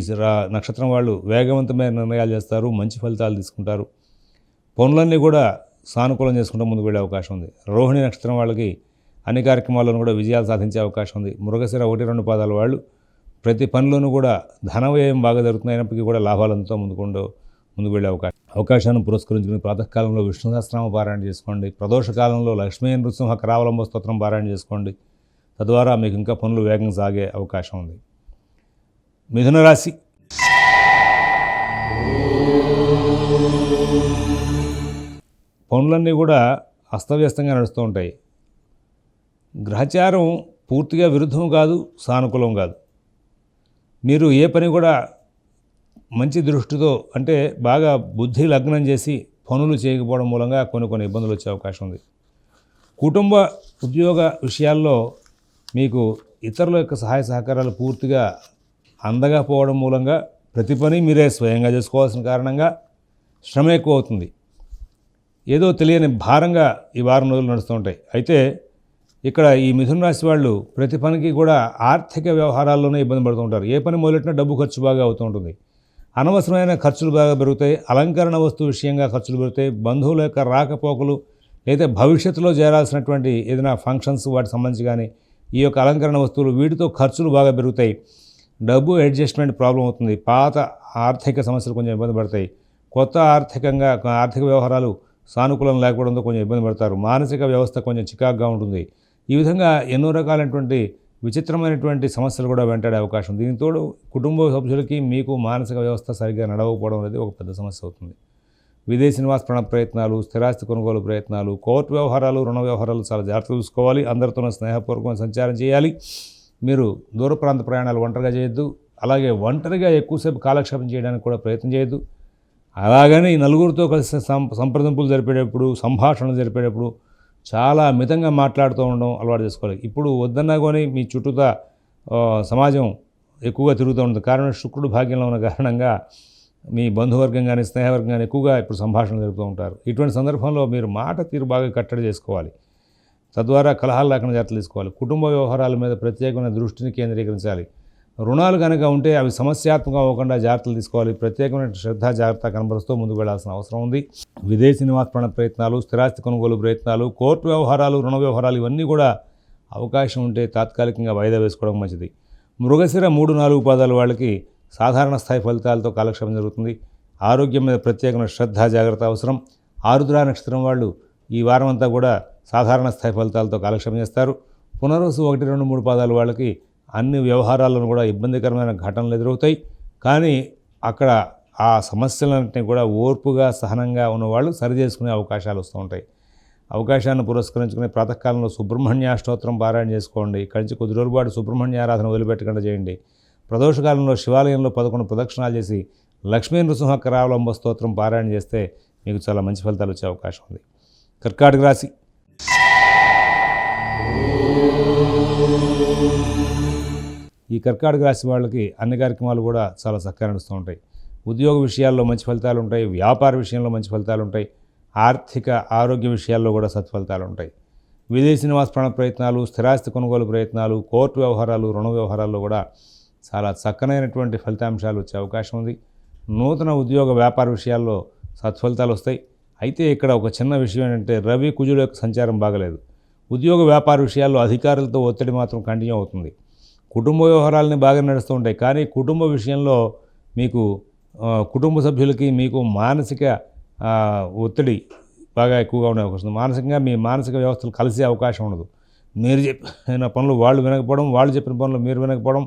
నక్షత్రం వాళ్ళు వేగవంతమైన నిర్ణయాలు చేస్తారు. మంచి ఫలితాలు తీసుకుంటారు. పనులన్నీ కూడా సానుకూలం చేసుకుంటూ ముందుకు వెళ్ళే అవకాశం ఉంది. రోహిణి నక్షత్రం వాళ్ళకి అన్ని కార్యక్రమాల్లోనూ కూడా విజయాలు సాధించే అవకాశం ఉంది. మృగశిర 1, 2 పాదాల వాళ్ళు ప్రతి పనిలోనూ కూడా ధన వ్యయం బాగా జరుగుతున్నప్పటికీ కూడా లాభాలంతో ముందుకు వెళ్ళే అవకాశాన్ని పురస్కరించుకుని ప్రాతకాలంలో విష్ణు సహస్రనామ పారాయణ చేసుకోండి. ప్రదోష కాలంలో లక్ష్మీ నృసింహ కరావలంబ స్తోత్రం పారాయణ చేసుకోండి. తద్వారా మీకు ఇంకా పనులు వేగంగా సాగే అవకాశం ఉంది. మిథున రాశి. పనులన్నీ కూడా అస్తవ్యస్తంగా నడుస్తూ ఉంటాయి. గ్రహచారం పూర్తిగా విరుద్ధం కాదు, సానుకూలం కాదు. మీరు ఏ పని కూడా మంచి దృష్టితో అంటే బాగా బుద్ధి లగ్నం చేసి పనులు చేయకపోవడం మూలంగా కొన్ని ఇబ్బందులు వచ్చే అవకాశం ఉంది. కుటుంబ ఉద్యోగ విషయాల్లో మీకు ఇతరుల యొక్క సహాయ సహకారాలు పూర్తిగా అందకపోవడం మూలంగా ప్రతి పని మీరే స్వయంగా చేసుకోవాల్సిన కారణంగా శ్రమ ఎక్కువ అవుతుంది. ఏదో తెలియని భారంగా ఈ వారం రోజులు నడుస్తూ ఉంటాయి. అయితే ఇక్కడ ఈ మిథున రాశి వాళ్ళు ప్రతి పనికి కూడా ఆర్థిక వ్యవహారాల్లోనే ఇబ్బంది పడుతూ ఉంటారు. ఏ పని మొదలెట్టినా డబ్బు ఖర్చు బాగా అవుతూ ఉంటుంది. అనవసరమైన ఖర్చులు బాగా పెరుగుతాయి. అలంకరణ వస్తువు విషయంగా ఖర్చులు పెరుగుతాయి. బంధువుల యొక్క రాకపోకలు లేదా భవిష్యత్తులో చేరాల్సినటువంటి ఏదైనా ఫంక్షన్స్ వాటికి సంబంధించి కానీ ఈ యొక్క అలంకరణ వస్తువులు వీటితో ఖర్చులు బాగా పెరుగుతాయి. డబ్బు అడ్జస్ట్మెంట్ ప్రాబ్లం అవుతుంది. పాత ఆర్థిక సమస్యలు కొంచెం ఇబ్బంది పడతాయి. కొత్త ఆర్థిక వ్యవహారాలు సానుకూలం లేకపోవడంతో కొంచెం ఇబ్బంది పడతారు. మానసిక వ్యవస్థ కొంచెం చికాకుగా ఉంటుంది. ఈ విధంగా ఎన్నో రకాలైనటువంటి విచిత్రమైనటువంటి సమస్యలు కూడా వెంటాడే అవకాశం. దీనితో కుటుంబ సభ్యులకి మీకు మానసిక వ్యవస్థ సరిగ్గా నడవకపోవడం అనేది ఒక పెద్ద సమస్య అవుతుంది. విదేశీ నివాస ప్రయత్నాలు, స్థిరాస్తి కొనుగోలు ప్రయత్నాలు, కోర్టు వ్యవహారాలు, రుణ వ్యవహారాలు చాలా జాగ్రత్తగా చూసుకోవాలి. అందరితోనూ స్నేహపూర్వకంగా సంచారం చేయాలి. మీరు దూర ప్రాంత ప్రయాణాలు ఒంటరిగా చేయొద్దు. అలాగే ఒంటరిగా ఎక్కువసేపు కాలక్షేపం చేయడానికి కూడా ప్రయత్నం చేయొద్దు. అలాగని నలుగురితో కలిసి సంప్రదింపులు జరిపేటప్పుడు, సంభాషణలు జరిపేటప్పుడు చాలా మితంగా మాట్లాడుతూ ఉండడం అలవాటు చేసుకోవాలి. ఇప్పుడు వద్దన్నా కానీ మీ చుట్టూతా సమాజం ఎక్కువగా తిరుగుతూ ఉంటుంది. కారణం శుక్రుడు భాగ్యంలో ఉన్న కారణంగా మీ బంధువర్గం కానీ స్నేహవర్గం కానీ ఎక్కువగా ఇప్పుడు సంభాషణలు జరుపుతూ ఉంటారు. ఇటువంటి సందర్భంలో మీరు మాట తీరు బాగా కట్టడి చేసుకోవాలి. తద్వారా కలహాలు లేకుండా జాగ్రత్తలు తీసుకోవాలి. కుటుంబ వ్యవహారాల మీద ప్రత్యేకమైన దృష్టిని కేంద్రీకరించాలి. రుణాలు కనుక ఉంటే అవి సమస్యాత్మకం అవ్వకుండా జాగ్రత్తలు తీసుకోవాలి. ప్రత్యేకమైన శ్రద్ధ జాగ్రత్త కనబరుస్తూ ముందుకు వెళ్లాల్సిన అవసరం ఉంది. విదేశీ నివాస ప్రయత్నాలు, స్థిరాస్తి కొనుగోలు ప్రయత్నాలు, కోర్టు వ్యవహారాలు, రుణ వ్యవహారాలు ఇవన్నీ కూడా అవకాశం ఉంటే తాత్కాలికంగా వాయిదా వేసుకోవడం మంచిది. మృగశిర 3, 4 పాదాల వాళ్ళకి సాధారణ స్థాయి ఫలితాలతో కాలక్షేపం జరుగుతుంది. ఆరోగ్యం మీద ప్రత్యేకమైన శ్రద్ధ జాగ్రత్త అవసరం. ఆరుద్ర నక్షత్రం వాళ్ళు ఈ వారం అంతా కూడా సాధారణ స్థాయి ఫలితాలతో కాలక్షేపం చేస్తారు. పునర్వసు 1, 2, 3 పాదాల వాళ్ళకి అన్ని వ్యవహారాలను కూడా ఇబ్బందికరమైన ఘటనలు ఎదురవుతాయి. కానీ అక్కడ ఆ సమస్యలన్నింటినీ కూడా ఓర్పుగా సహనంగా ఉన్నవాళ్ళు సరిచేసుకునే అవకాశాలు వస్తూ ఉంటాయి. అవకాశాన్ని పురస్కరించుకునే ప్రాతకాలంలో సుబ్రహ్మణ్య స్తోత్రం పారాయణ చేసుకోండి. కంచి కొద్ది రోజుల పాటు సుబ్రహ్మణ్య ఆరాధన వదిలిపెట్టకుండా చేయండి. ప్రదోషకాలంలో శివాలయంలో 11 ప్రదక్షిణాలు చేసి లక్ష్మీ నృసింహ కరావలంబ స్తోత్రం పారాయణ చేస్తే మీకు చాలా మంచి ఫలితాలు వచ్చే అవకాశం ఉంది. కర్కాటక రాశి. ఈ కర్కాటక రాశి వాళ్ళకి అన్ని కార్యక్రమాలు కూడా చాలా చక్కగా నడుస్తూ ఉంటాయి. ఉద్యోగ విషయాల్లో మంచి ఫలితాలు ఉంటాయి, వ్యాపార విషయంలో మంచి ఫలితాలు ఉంటాయి, ఆర్థిక ఆరోగ్య విషయాల్లో కూడా సత్ఫలితాలు ఉంటాయి. విదేశీ నివాస ప్రయత్నాలు, స్థిరాస్తి కొనుగోలు ప్రయత్నాలు, కోర్టు వ్యవహారాలు, రుణ వ్యవహారాల్లో కూడా చాలా చక్కనైనటువంటి ఫలితాంశాలు వచ్చే అవకాశం ఉంది. నూతన ఉద్యోగ వ్యాపార విషయాల్లో సత్ఫలితాలు వస్తాయి. అయితే ఇక్కడ ఒక చిన్న విషయం ఏంటంటే రవి కుజుడు యొక్క సంచారం బాగలేదు. ఉద్యోగ వ్యాపార విషయాల్లో అధికారులతో ఒత్తిడి మాత్రం కంటిన్యూ అవుతుంది. కుటుంబ వ్యవహారాలని బాగా నడుస్తూ ఉంటాయి, కానీ కుటుంబ విషయంలో మీకు కుటుంబ సభ్యులకి మీకు మానసిక ఒత్తిడి బాగా ఎక్కువగా ఉండే అవకాశం ఉంది. మానసికంగా మీ మానసిక వ్యవస్థలు కలిసే అవకాశం ఉండదు. మీరు చెప్పిన పనులు వాళ్ళు వినకపోవడం, వాళ్ళు చెప్పిన పనులు మీరు వినకపోవడం,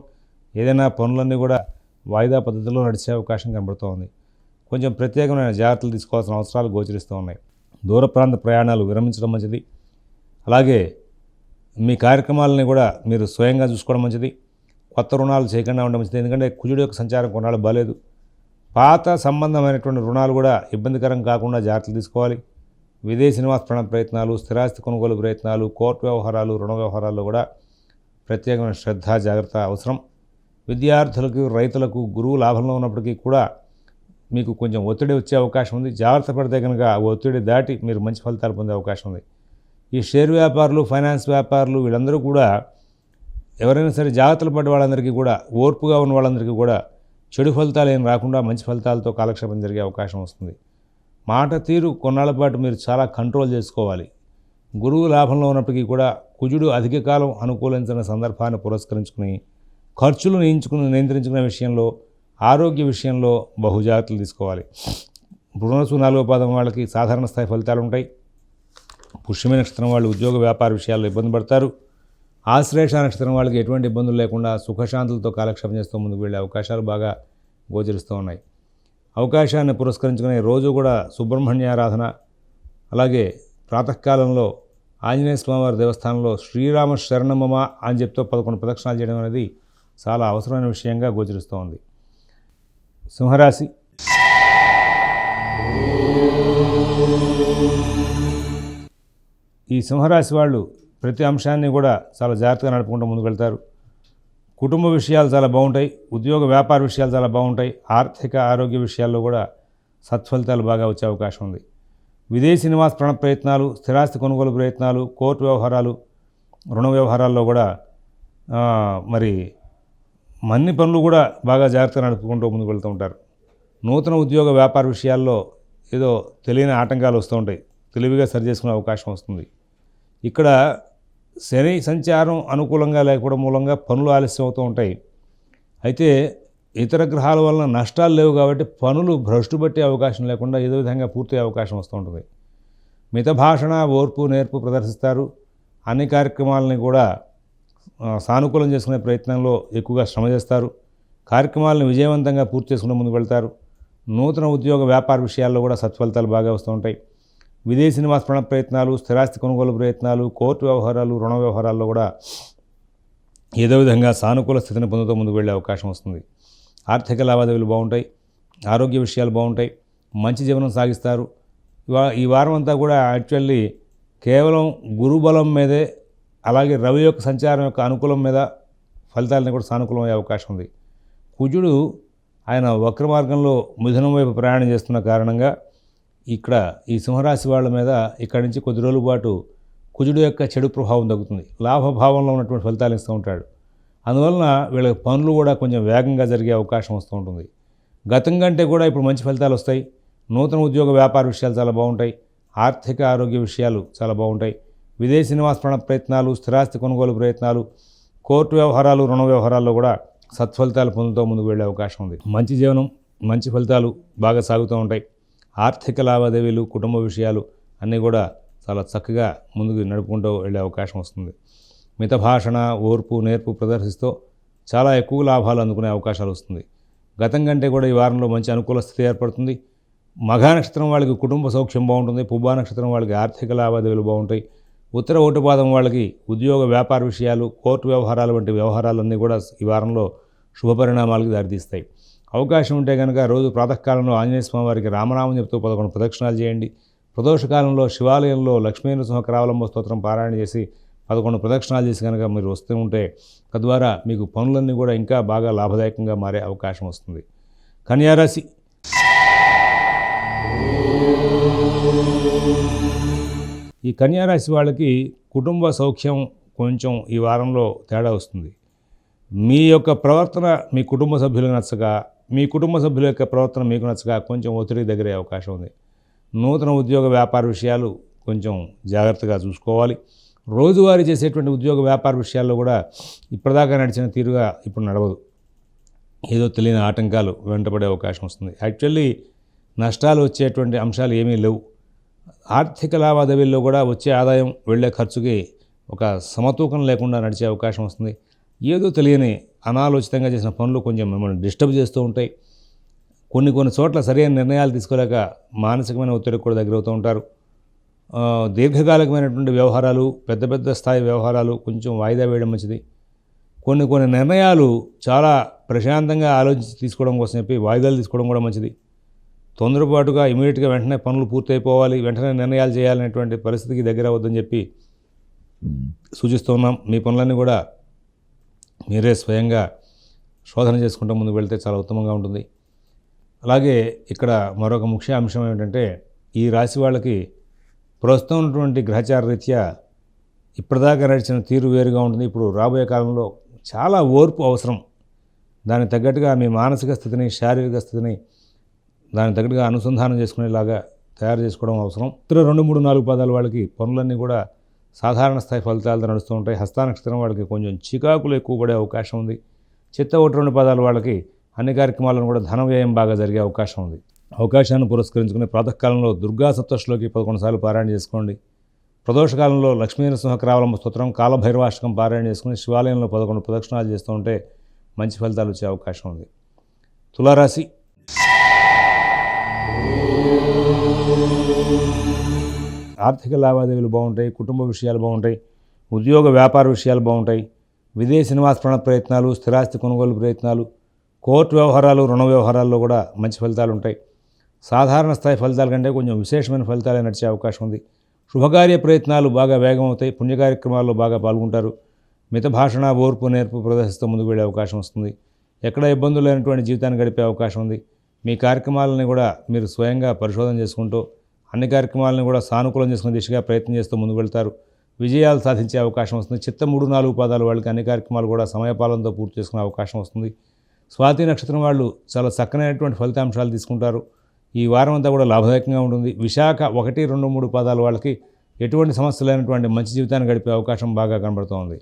ఏదైనా పనులన్నీ కూడా వాయిదా పద్ధతిలో నడిచే అవకాశం కనబడుతోంది. కొంచెం ప్రత్యేకమైన జాగ్రత్తలు తీసుకోవాల్సిన అవసరాలు గోచరిస్తూ ఉన్నాయి. దూర ప్రాంత ప్రయాణాలు విరమించడం మంచిది. అలాగే మీ కార్యక్రమాలని కూడా మీరు స్వయంగా చూసుకోవడం మంచిది. కొత్త రుణాలు చేయకుండా ఉండడం మంచిది, ఎందుకంటే కుజుడు యొక్క సంచారం కొన్నాళ్ళు బాలేదు. పాత సంబంధమైనటువంటి రుణాలు కూడా ఇబ్బందికరం కాకుండా జాగ్రత్తలు తీసుకోవాలి. విదేశీ నివాస ప్రయత్నాలు, స్థిరాస్తి కొనుగోలు ప్రయత్నాలు, కోర్టు వ్యవహారాలు, రుణ వ్యవహారాల్లో కూడా ప్రత్యేకమైన శ్రద్ధ జాగ్రత్త అవసరం. విద్యార్థులకు, రైతులకు గురువు లాభంలో ఉన్నప్పటికీ కూడా మీకు కొంచెం ఒత్తిడి వచ్చే అవకాశం ఉంది. జాగ్రత్త పడితే కనుక ఆ ఒత్తిడి దాటి మీరు మంచి ఫలితాలు పొందే అవకాశం ఉంది. ఈ షేర్ వ్యాపారులు, ఫైనాన్స్ వ్యాపారులు వీళ్ళందరూ కూడా ఎవరైనా సరే జాగ్రత్తలు పడ్డ వాళ్ళందరికీ కూడా, ఓర్పుగా ఉన్న వాళ్ళందరికీ కూడా చెడు ఫలితాలు ఏం రాకుండా మంచి ఫలితాలతో కాలక్షేపం జరిగే అవకాశం వస్తుంది. మాట తీరు కొన్నాళ్ల పాటు మీరు చాలా కంట్రోల్ చేసుకోవాలి. గురువు లాభంలో ఉన్నప్పటికీ కూడా కుజుడు అధిక కాలం అనుకూలించిన సందర్భాన్ని పురస్కరించుకుని ఖర్చులు నియంత్రించుకునే విషయంలో, ఆరోగ్య విషయంలో బహుజాగ్రత్తలు తీసుకోవాలి. పునర్సు 4వ పాదం వాళ్ళకి సాధారణ స్థాయి ఫలితాలు ఉంటాయి. పుష్యమి నక్షత్రం వాళ్ళు ఉద్యోగ వ్యాపార విషయాల్లో ఇబ్బంది పడతారు. ఆశ్లేష నక్షత్రం వాళ్ళకి ఎటువంటి ఇబ్బందులు లేకుండా సుఖశాంతులతో కాలక్షేపం చేస్తూ ముందుకు వెళ్ళే అవకాశాలు బాగా గోచరిస్తూ ఉన్నాయి. అవకాశాన్ని పురస్కరించుకునే రోజు కూడా సుబ్రహ్మణ్య ఆరాధన, అలాగే ప్రాతకాలంలో ఆంజనేయ స్వామివారి దేవస్థానంలో శ్రీరామ శరణమమ అని చెప్తూ 11 ప్రదక్షిణాలు చేయడం అనేది చాలా అవసరమైన విషయంగా గోచరిస్తూ ఉంది. సింహరాశి. ఈ సింహరాశి వాళ్ళు ప్రతి అంశాన్ని కూడా చాలా జాగ్రత్తగా నడుపుకుంటూ ముందుకు వెళ్తారు. కుటుంబ విషయాలు చాలా బాగుంటాయి, ఉద్యోగ వ్యాపార విషయాలు చాలా బాగుంటాయి, ఆర్థిక ఆరోగ్య విషయాల్లో కూడా సత్ఫలితాలు బాగా వచ్చే అవకాశం ఉంది. విదేశీ నివాస ప్రయత్నాలు, స్థిరాస్తి కొనుగోలు ప్రయత్నాలు, కోర్టు వ్యవహారాలు, రుణ వ్యవహారాల్లో కూడా మరి అన్ని పనులు కూడా బాగా జాగ్రత్తగా నడుపుకుంటూ ముందుకు వెళ్తూ ఉంటారు. నూతన ఉద్యోగ వ్యాపార విషయాల్లో ఏదో తెలియని ఆటంకాలు వస్తూ ఉంటాయి, తెలివిగా సరి చేసుకునే అవకాశం వస్తుంది. ఇక్కడ శని సంచారం అనుకూలంగా లేకపోవడం మూలంగా పనులు ఆలస్యం అవుతూ ఉంటాయి. అయితే ఇతర గ్రహాల వలన నష్టాలు లేవు కాబట్టి పనులు భ్రష్టు పట్టే అవకాశం లేకుండా ఏదో విధంగా పూర్తయ్యే అవకాశం వస్తూ ఉంటుంది. మిత భాషణ, ఓర్పు, నేర్పు ప్రదర్శిస్తారు. అన్ని కార్యక్రమాలని కూడా సానుకూలం చేసుకునే ప్రయత్నంలో ఎక్కువగా శ్రమ చేస్తారు. కార్యక్రమాలను విజయవంతంగా పూర్తి చేసుకునే ముందుకు వెళ్తారు. నూతన ఉద్యోగ వ్యాపార విషయాల్లో కూడా సత్ఫలితాలు బాగా వస్తూ ఉంటాయి. విదేశీ నివాస ప్రయత్నాలు, స్థిరాస్తి కొనుగోలు ప్రయత్నాలు, కోర్టు వ్యవహారాలు, రుణ వ్యవహారాల్లో కూడా ఏదో విధంగా సానుకూల స్థితిని పొందుతూ ముందుకు వెళ్ళే అవకాశం వస్తుంది. ఆర్థిక లావాదేవీలు బాగుంటాయి, ఆరోగ్య విషయాలు బాగుంటాయి, మంచి జీవనం సాగిస్తారు. ఈ వారం అంతా కూడా యాక్చువల్లీ కేవలం గురుబలం మీదే, అలాగే రవి యొక్క సంచారం యొక్క అనుకూలం మీద ఫలితాలని కూడా సానుకూలం అయ్యే అవకాశం ఉంది. కుజుడు ఆయన వక్ర మార్గంలో మిథునం వైపు ప్రయాణం చేస్తున్న కారణంగా ఇక్కడ ఈ సింహరాశి వాళ్ళ మీద ఇక్కడి నుంచి కొద్ది రోజుల పాటు కుజుడు యొక్క చెడు ప్రభావం తగ్గుతుంది. లాభభావంలో ఉన్నటువంటి ఫలితాలు ఇస్తూ ఉంటాడు. అందువలన వీళ్ళ పనులు కూడా కొంచెం వేగంగా జరిగే అవకాశం వస్తూ ఉంటుంది. గతం కంటే కూడా ఇప్పుడు మంచి ఫలితాలు వస్తాయి. నూతన ఉద్యోగ వ్యాపార విషయాలు చాలా బాగుంటాయి, ఆర్థిక ఆరోగ్య విషయాలు చాలా బాగుంటాయి. విదేశీ నివాస ప్రయత్నాలు, స్థిరాస్తి కొనుగోలు ప్రయత్నాలు, కోర్టు వ్యవహారాలు, రుణ వ్యవహారాల్లో కూడా సత్ఫలితాలు పొందుతూ ముందుకు వెళ్ళే అవకాశం ఉంది. మంచి జీవనం, మంచి ఫలితాలు బాగా సాగుతూ ఉంటాయి. ఆర్థిక లావాదేవీలు, కుటుంబ విషయాలు అన్నీ కూడా చాలా చక్కగా ముందుకు నడుపుకుంటూ వెళ్ళే అవకాశం వస్తుంది. మిత భాషణ, ఓర్పు, నేర్పు ప్రదర్శిస్తూ చాలా ఎక్కువ లాభాలు అందుకునే అవకాశాలు వస్తుంది. గతం కంటే కూడా ఈ వారంలో మంచి అనుకూల స్థితి ఏర్పడుతుంది. మఘా నక్షత్రం వాళ్ళకి కుటుంబ సౌఖ్యం బాగుంటుంది. పుబ్బా నక్షత్రం వాళ్ళకి ఆర్థిక లావాదేవీలు బాగుంటాయి. ఉత్తర ఓటుపాదం వాళ్ళకి ఉద్యోగ వ్యాపార విషయాలు, కోర్టు వ్యవహారాలు వంటి వ్యవహారాలన్నీ కూడా ఈ వారంలో శుభపరిణామాలకు దారితీస్తాయి. అవకాశం ఉంటే కనుక రోజు ప్రాతకాలంలో ఆంజనేయ స్వామి వారికి రామనామం చెప్తూ 11 ప్రదక్షిణాలు చేయండి. ప్రదోషకాలంలో శివాలయంలో లక్ష్మీనరసింహకరావలంబ స్తోత్రం పారాయణ చేసి 11 ప్రదక్షిణాలు చేసి కనుక మీరు వస్తూ ఉంటే తద్వారా మీకు పనులన్నీ కూడా ఇంకా బాగా లాభదాయకంగా మారే అవకాశం వస్తుంది. కన్యారాశి. ఈ కన్యారాశి వాళ్ళకి కుటుంబ సౌఖ్యం కొంచెం ఈ వారంలో తేడా వస్తుంది. మీ యొక్క ప్రవర్తన మీ కుటుంబ సభ్యులకు నచ్చక, మీ కుటుంబ సభ్యుల యొక్క ప్రవర్తన మీకు నచ్చక కొంచెం ఒత్తిడి దగ్గరే అవకాశం ఉంది. నూతన ఉద్యోగ వ్యాపార విషయాలు కొంచెం జాగ్రత్తగా చూసుకోవాలి. రోజువారీ చేసేటువంటి ఉద్యోగ వ్యాపార విషయాల్లో కూడా ఇప్పటిదాకా నడిచిన తీరుగా ఇప్పుడు నడవదు. ఏదో తెలియని ఆటంకాలు వెంటబడే అవకాశం వస్తుంది. యాక్చువల్లీ నష్టాలు వచ్చేటువంటి అంశాలు ఏమీ లేవు. ఆర్థిక లావాదేవీల్లో కూడా వచ్చే ఆదాయం వెళ్ళే ఖర్చుకి ఒక సమతూకం లేకుండా నడిచే అవకాశం వస్తుంది. ఏదో తెలియని అనాలోచితంగా చేసిన పనులు కొంచెం మిమ్మల్ని డిస్టర్బ్ చేస్తూ ఉంటాయి. కొన్ని చోట్ల సరైన నిర్ణయాలు తీసుకోలేక మానసికమైన ఒత్తిడికి కూడా దగ్గరవుతూ ఉంటారు. దీర్ఘకాలికమైనటువంటి వ్యవహారాలు, పెద్ద స్థాయి వ్యవహారాలు కొంచెం వాయిదా వేయడం మంచిది. కొన్ని నిర్ణయాలు చాలా ప్రశాంతంగా ఆలోచించి తీసుకోవడం కోసం చెప్పి వాయిదాలు తీసుకోవడం కూడా మంచిది. తొందరపాటుగా ఇమీడియట్గా వెంటనే పనులు పూర్తయిపోవాలి, వెంటనే నిర్ణయాలు చేయాలనేటువంటి పరిస్థితికి దగ్గర అవ్వద్దని చెప్పి సూచిస్తున్నాం. మీ పనులన్నీ కూడా మీరే స్వయంగా శోధన చేసుకుంటూ ముందుకు వెళ్తే చాలా ఉత్తమంగా ఉంటుంది. అలాగే ఇక్కడ మరొక ముఖ్య అంశం ఏమిటంటే, ఈ రాశి వాళ్ళకి ప్రస్తుతం ఉన్నటువంటి గ్రహచార రీత్యా ఇప్పటిదాకా నడిచిన తీరు వేరుగా ఉంటుంది. ఇప్పుడు రాబోయే కాలంలో చాలా ఓర్పు అవసరం. దానికి తగ్గట్టుగా మీ మానసిక స్థితిని, శారీరక స్థితిని దానికి తగ్గట్టుగా అనుసంధానం చేసుకునేలాగా తయారు చేసుకోవడం అవసరం. ఇతర 2, 3, 4 పాదాల వాళ్ళకి పనులన్నీ కూడా సాధారణ స్థాయి ఫలితాలతో నడుస్తూ ఉంటాయి. హస్తానక్షత్రం వాళ్ళకి కొంచెం చికాకులు ఎక్కువ పడే అవకాశం ఉంది. చిత్త 1, 2 పాదాల వాళ్ళకి అన్ని కార్యక్రమాలను కూడా ధన వ్యయం బాగా జరిగే అవకాశం ఉంది. అవకాశాన్ని పురస్కరించుకుని ప్రాతకాలంలో దుర్గా సప్తశలోకి 11 సార్లు పారాయణ చేసుకోండి. ప్రదోషకాలంలో లక్ష్మీనరసింహకరావలంబ స్తోత్రం, కాలభైరవాష్టకం పారాయణ చేసుకుని శివాలయంలో 11 ప్రదక్షిణాలు చేస్తూ ఉంటే మంచి ఫలితాలు వచ్చే అవకాశం ఉంది. తులారాశి. ఆర్థిక లావాదేవీలు బాగుంటాయి, కుటుంబ విషయాలు బాగుంటాయి, ఉద్యోగ వ్యాపార విషయాలు బాగుంటాయి, విదేశీ నివాస ప్రయత్నాలు, స్థిరాస్తి కొనుగోలు ప్రయత్నాలు, కోర్టు వ్యవహారాలు, రుణ వ్యవహారాల్లో కూడా మంచి ఫలితాలు ఉంటాయి. సాధారణ స్థాయి ఫలితాల కంటే కొంచెం విశేషమైన ఫలితాలే నడిచే అవకాశం ఉంది. శుభకార్య ప్రయత్నాలు బాగా వేగం అవుతాయి. పుణ్య కార్యక్రమాల్లో బాగా పాల్గొంటారు. మిత భాషణ, ఓర్పు, నేర్పు ప్రదర్శిస్తూ ముందుకు వెళ్ళే అవకాశం వస్తుంది. ఎక్కడ ఇబ్బందులు లేనటువంటి జీవితాన్ని గడిపే అవకాశం ఉంది. మీ కార్యక్రమాలని కూడా మీరు స్వయంగా పరిశోధన చేసుకుంటూ అన్ని కార్యక్రమాలను కూడా సానుకూలం చేసుకునే దిశగా ప్రయత్నం చేస్తూ ముందుకు వెళ్తారు. విజయాలు సాధించే అవకాశం వస్తుంది. చిత్త 3, 4 పాదాల వాళ్ళకి అన్ని కార్యక్రమాలు కూడా సమయపాలనతో పూర్తి చేసుకునే అవకాశం వస్తుంది. స్వాతి నక్షత్రం వాళ్ళు చాలా చక్కనైనటువంటి ఫలితాంశాలు తీసుకుంటారు. ఈ వారం అంతా కూడా లాభదాయకంగా ఉంటుంది. విశాఖ 1, 2, 3 పాదాల వాళ్ళకి ఎటువంటి సమస్య లేనటువంటి మంచి జీవితాన్ని గడిపే అవకాశం బాగా కనబడుతోంది.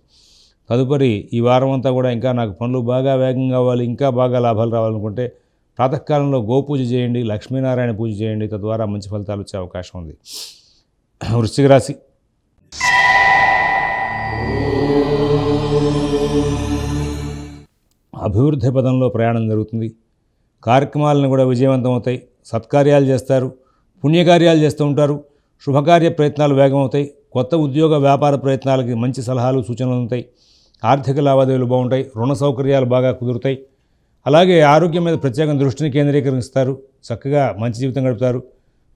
తదుపరి ఈ వారం అంతా కూడా ఇంకా నాకు పనులు బాగా వేగంగా అవ్వాలి, ఇంకా బాగా లాభాలు రావాలనుకుంటే ప్రాతకాలంలో గోపూజ చేయండి, లక్ష్మీనారాయణ పూజ చేయండి. తద్వారా మంచి ఫలితాలు వచ్చే అవకాశం ఉంది. వృశ్చిక రాశి. అభివృద్ధి పదంలో ప్రయాణం జరుగుతుంది. కార్యక్రమాలను కూడా విజయవంతం అవుతాయి. సత్కార్యాలు చేస్తారు, పుణ్యకార్యాలు చేస్తూ ఉంటారు. శుభకార్య ప్రయత్నాలు వేగం అవుతాయి. కొత్త ఉద్యోగ వ్యాపార ప్రయత్నాలకి మంచి సలహాలు, సూచనలు ఉంటాయి. ఆర్థిక లావాదేవీలు బాగుంటాయి. రుణ సౌకర్యాలు బాగా కుదురుతాయి. అలాగే ఆరోగ్యం మీద ప్రత్యేక దృష్టిని కేంద్రీకరిస్తారు. చక్కగా మంచి జీవితం గడుపుతారు.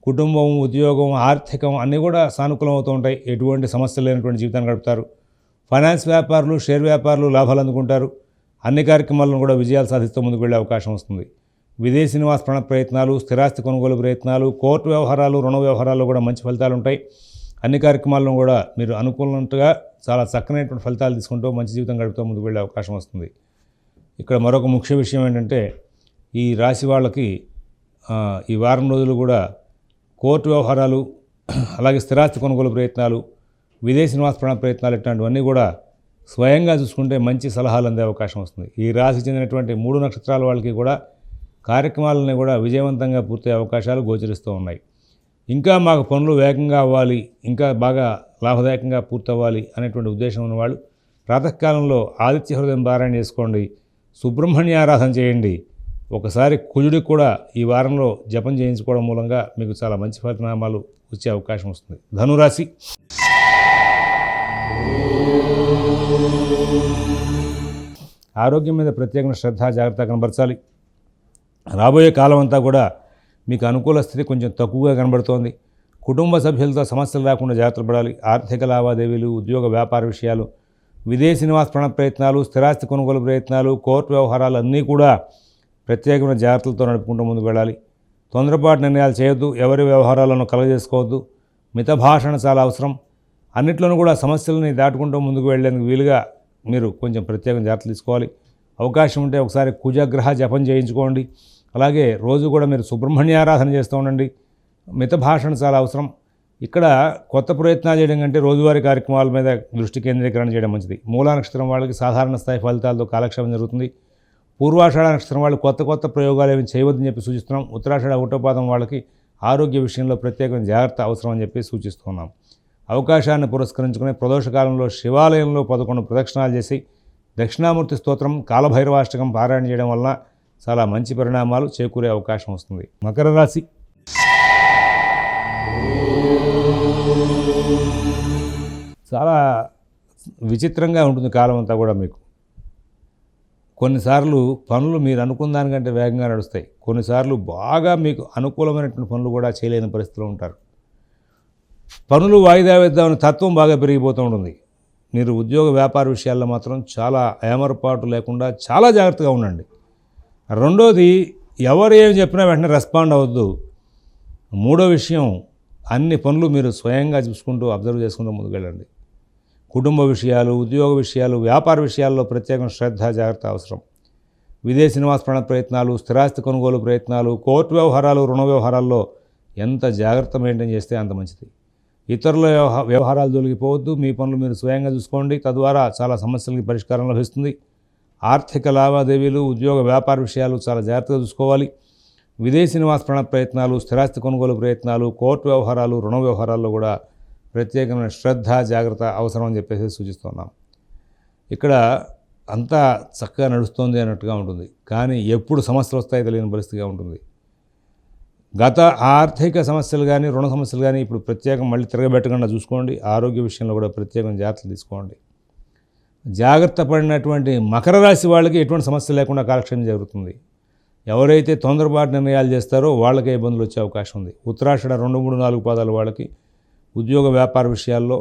కుటుంబం, ఉద్యోగం, ఆర్థికం అన్నీ కూడా సానుకూలం అవుతూ ఉంటాయి. ఎటువంటి సమస్యలు లేనటువంటి జీవితాన్ని గడుపుతారు. ఫైనాన్స్ వ్యాపారులు, షేర్ వ్యాపారులు లాభాలు అందుకుంటారు. అన్ని కార్యక్రమాలను కూడా విజయాలు సాధిస్తూ ముందుకు వెళ్ళే అవకాశం వస్తుంది. విదేశీ నివాస ప్రయత్నాలు, స్థిరాస్తి కొనుగోలు ప్రయత్నాలు, కోర్టు వ్యవహారాలు, రుణ వ్యవహారాల్లో కూడా మంచి ఫలితాలు ఉంటాయి. అన్ని కార్యక్రమాలను కూడా మీరు అనుకున్నట్టుగా చాలా చక్కనైనటువంటి ఫలితాలు తీసుకుంటూ మంచి జీవితం గడుపుతూ ముందుకు వెళ్ళే అవకాశం వస్తుంది. ఇక్కడ మరొక ముఖ్య విషయం ఏంటంటే, ఈ రాశి వాళ్ళకి ఈ వారం రోజులు కూడా కోర్టు వ్యవహారాలు, అలాగే స్థిరాస్తి కొనుగోలు ప్రయత్నాలు, విదేశీ నివాస ప్రయత్నాలు ఇట్లాంటివన్నీ కూడా స్వయంగా చూసుకుంటే మంచి సలహాలు అందే అవకాశం వస్తుంది. ఈ రాశి చెందినటువంటి 3 నక్షత్రాల వాళ్ళకి కూడా కార్యక్రమాలని కూడా విజయవంతంగా పూర్తయ్యే అవకాశాలు గోచరిస్తూ ఉన్నాయి. ఇంకా మాకు పనులు వేగంగా అవ్వాలి, ఇంకా బాగా లాభదాయకంగా పూర్తవ్వాలి అనేటువంటి ఉద్దేశం ఉన్నవాళ్ళు ప్రాతకాలంలో ఆదిత్య హృదయం పారాయణ చేసుకోండి, సుబ్రహ్మణ్య ఆరాధన చేయండి. ఒకసారి కుజుడికి కూడా ఈ వారంలో జపం చేయించుకోవడం మూలంగా మీకు చాలా మంచి పరిణామాలు వచ్చే అవకాశం వస్తుంది. ధనురాశి. ఆరోగ్యం మీద ప్రత్యేకమైన శ్రద్ధ, జాగ్రత్త కనబరచాలి. రాబోయే కాలం అంతా కూడా మీకు అనుకూల స్థితి కొంచెం తక్కువగా కనబడుతోంది. కుటుంబ సభ్యులతో సమస్యలు రాకుండా జాగ్రత్తలు పడాలి. ఆర్థిక లావాదేవీలు, ఉద్యోగ వ్యాపార విషయాలు, విదేశీ నివాస ప్రయత్నాలు, స్థిరాస్తి కొనుగోలు ప్రయత్నాలు, కోర్టు వ్యవహారాలు అన్నీ కూడా ప్రత్యేకమైన జాగ్రత్తలతో నడుపుకుంటూ ముందుకు వెళ్ళాలి. తొందరపాటు నిర్ణయాలు చేయొద్దు. ఎవరి వ్యవహారాలను కలగజేసుకోవద్దు. మిత భాషణ చాలా అవసరం. అన్నిట్లోనూ కూడా సమస్యలని దాటుకుంటూ ముందుకు వెళ్ళేందుకు వీలుగా మీరు కొంచెం ప్రత్యేకంగా జాగ్రత్తలు తీసుకోవాలి. అవకాశం ఉంటే ఒకసారి కుజగ్రహ జపం చేయించుకోండి. అలాగే రోజు కూడా మీరు సుబ్రహ్మణ్య ఆరాధన చేస్తూ ఉండండి. మిత భాషణ చాలా అవసరం. ఇక్కడ కొత్త ప్రయత్నాలు చేయడం కంటే రోజువారీ కార్యక్రమాల మీద దృష్టి కేంద్రీకరణ చేయడం మంచిది. మూలా నక్షత్రం వాళ్ళకి సాధారణ స్థాయి ఫలితాలతో కాలక్షేపం జరుగుతుంది. పూర్వాషాఢ నక్షత్రం వాళ్ళు కొత్త ప్రయోగాలు ఏమి చేయవద్దని చెప్పి సూచిస్తున్నాం. ఉత్తరాషాఢ ఒకటో పాదం వాళ్ళకి ఆరోగ్య విషయంలో ప్రత్యేకమైన జాగ్రత్త అవసరం అని చెప్పి సూచిస్తున్నాం. అవకాశాన్ని పురస్కరించుకుని ప్రదోషకాలంలో శివాలయంలో 11 ప్రదక్షిణాలు చేసి దక్షిణామూర్తి స్తోత్రం, కాలభైరవాష్టకం పారాయణ చేయడం వలన చాలా మంచి పరిణామాలు చేకూరే అవకాశం వస్తుంది. మకర రాశి. చాలా విచిత్రంగా ఉంటుంది కాలం అంతా కూడా. మీకు కొన్నిసార్లు పనులు మీరు అనుకున్న దానికంటే వేగంగా నడుస్తాయి. కొన్నిసార్లు బాగా మీకు అనుకూలమైనటువంటి పనులు కూడా చేయలేని పరిస్థితిలో ఉంటారు. పనులు వాయిదా వేద్దామని తత్వం బాగా పెరిగిపోతూ ఉంటుంది. మీరు ఉద్యోగ వ్యాపార విషయాల్లో మాత్రం చాలా ఏమరపాటు లేకుండా చాలా జాగ్రత్తగా ఉండండి. రెండోది, ఎవరు ఏం చెప్పినా వెంటనే రెస్పాండ్ అవ్వద్దు. మూడో విషయం, అన్ని పనులు మీరు స్వయంగా చూసుకుంటూ అబ్జర్వ్ చేసుకుంటూ ముందుకెళ్ళండి. కుటుంబ విషయాలు, ఉద్యోగ విషయాలు, వ్యాపార విషయాల్లో ప్రత్యేక శ్రద్ధ, జాగ్రత్త అవసరం. విదేశీ నివాస ప్రయత్నాలు, స్థిరాస్తి కొనుగోలు ప్రయత్నాలు, కోర్టు వ్యవహారాలు, రుణ వ్యవహారాల్లో ఎంత జాగ్రత్త మెయింటైన్ చేస్తే అంత మంచిది. ఇతరుల వ్యవహారాలు తొలగిపోవద్దు. మీ పనులు మీరు స్వయంగా చూసుకోండి. తద్వారా చాలా సమస్యలకి పరిష్కారం లభిస్తుంది. ఆర్థిక లావాదేవీలు, ఉద్యోగ వ్యాపార విషయాలు చాలా జాగ్రత్తగా చూసుకోవాలి. విదేశీ నివాస ప్రయత్నాలు, స్థిరాస్తి కొనుగోలు ప్రయత్నాలు, కోర్టు వ్యవహారాలు, రుణ వ్యవహారాల్లో కూడా ప్రత్యేకమైన శ్రద్ధ, జాగ్రత్త అవసరం అని చెప్పేసి సూచిస్తున్నాం. ఇక్కడ అంతా చక్కగా నడుస్తుంది అన్నట్టుగా ఉంటుంది. కానీ ఎప్పుడు సమస్యలు వస్తాయో తెలియని పరిస్థితిగా ఉంటుంది. గత ఆర్థిక సమస్యలు కానీ, రుణ సమస్యలు కానీ ఇప్పుడు ప్రత్యేకం మళ్ళీ తిరగబెట్టకుండా చూసుకోండి. ఆరోగ్య విషయంలో కూడా ప్రత్యేకమైన జాగ్రత్తలు తీసుకోండి. జాగ్రత్త పడినటువంటి మకర రాశి వాళ్ళకి ఎటువంటి సమస్య లేకుండా కాలక్షేపం జరుగుతుంది. ఎవరైతే తొందరపాటు నిర్ణయాలు చేస్తారో వాళ్ళకే ఇబ్బందులు వచ్చే అవకాశం ఉంది. ఉత్తరాషాఢ 2, 3, 4 పాదాల వాళ్ళకి ఉద్యోగ వ్యాపార విషయాల్లో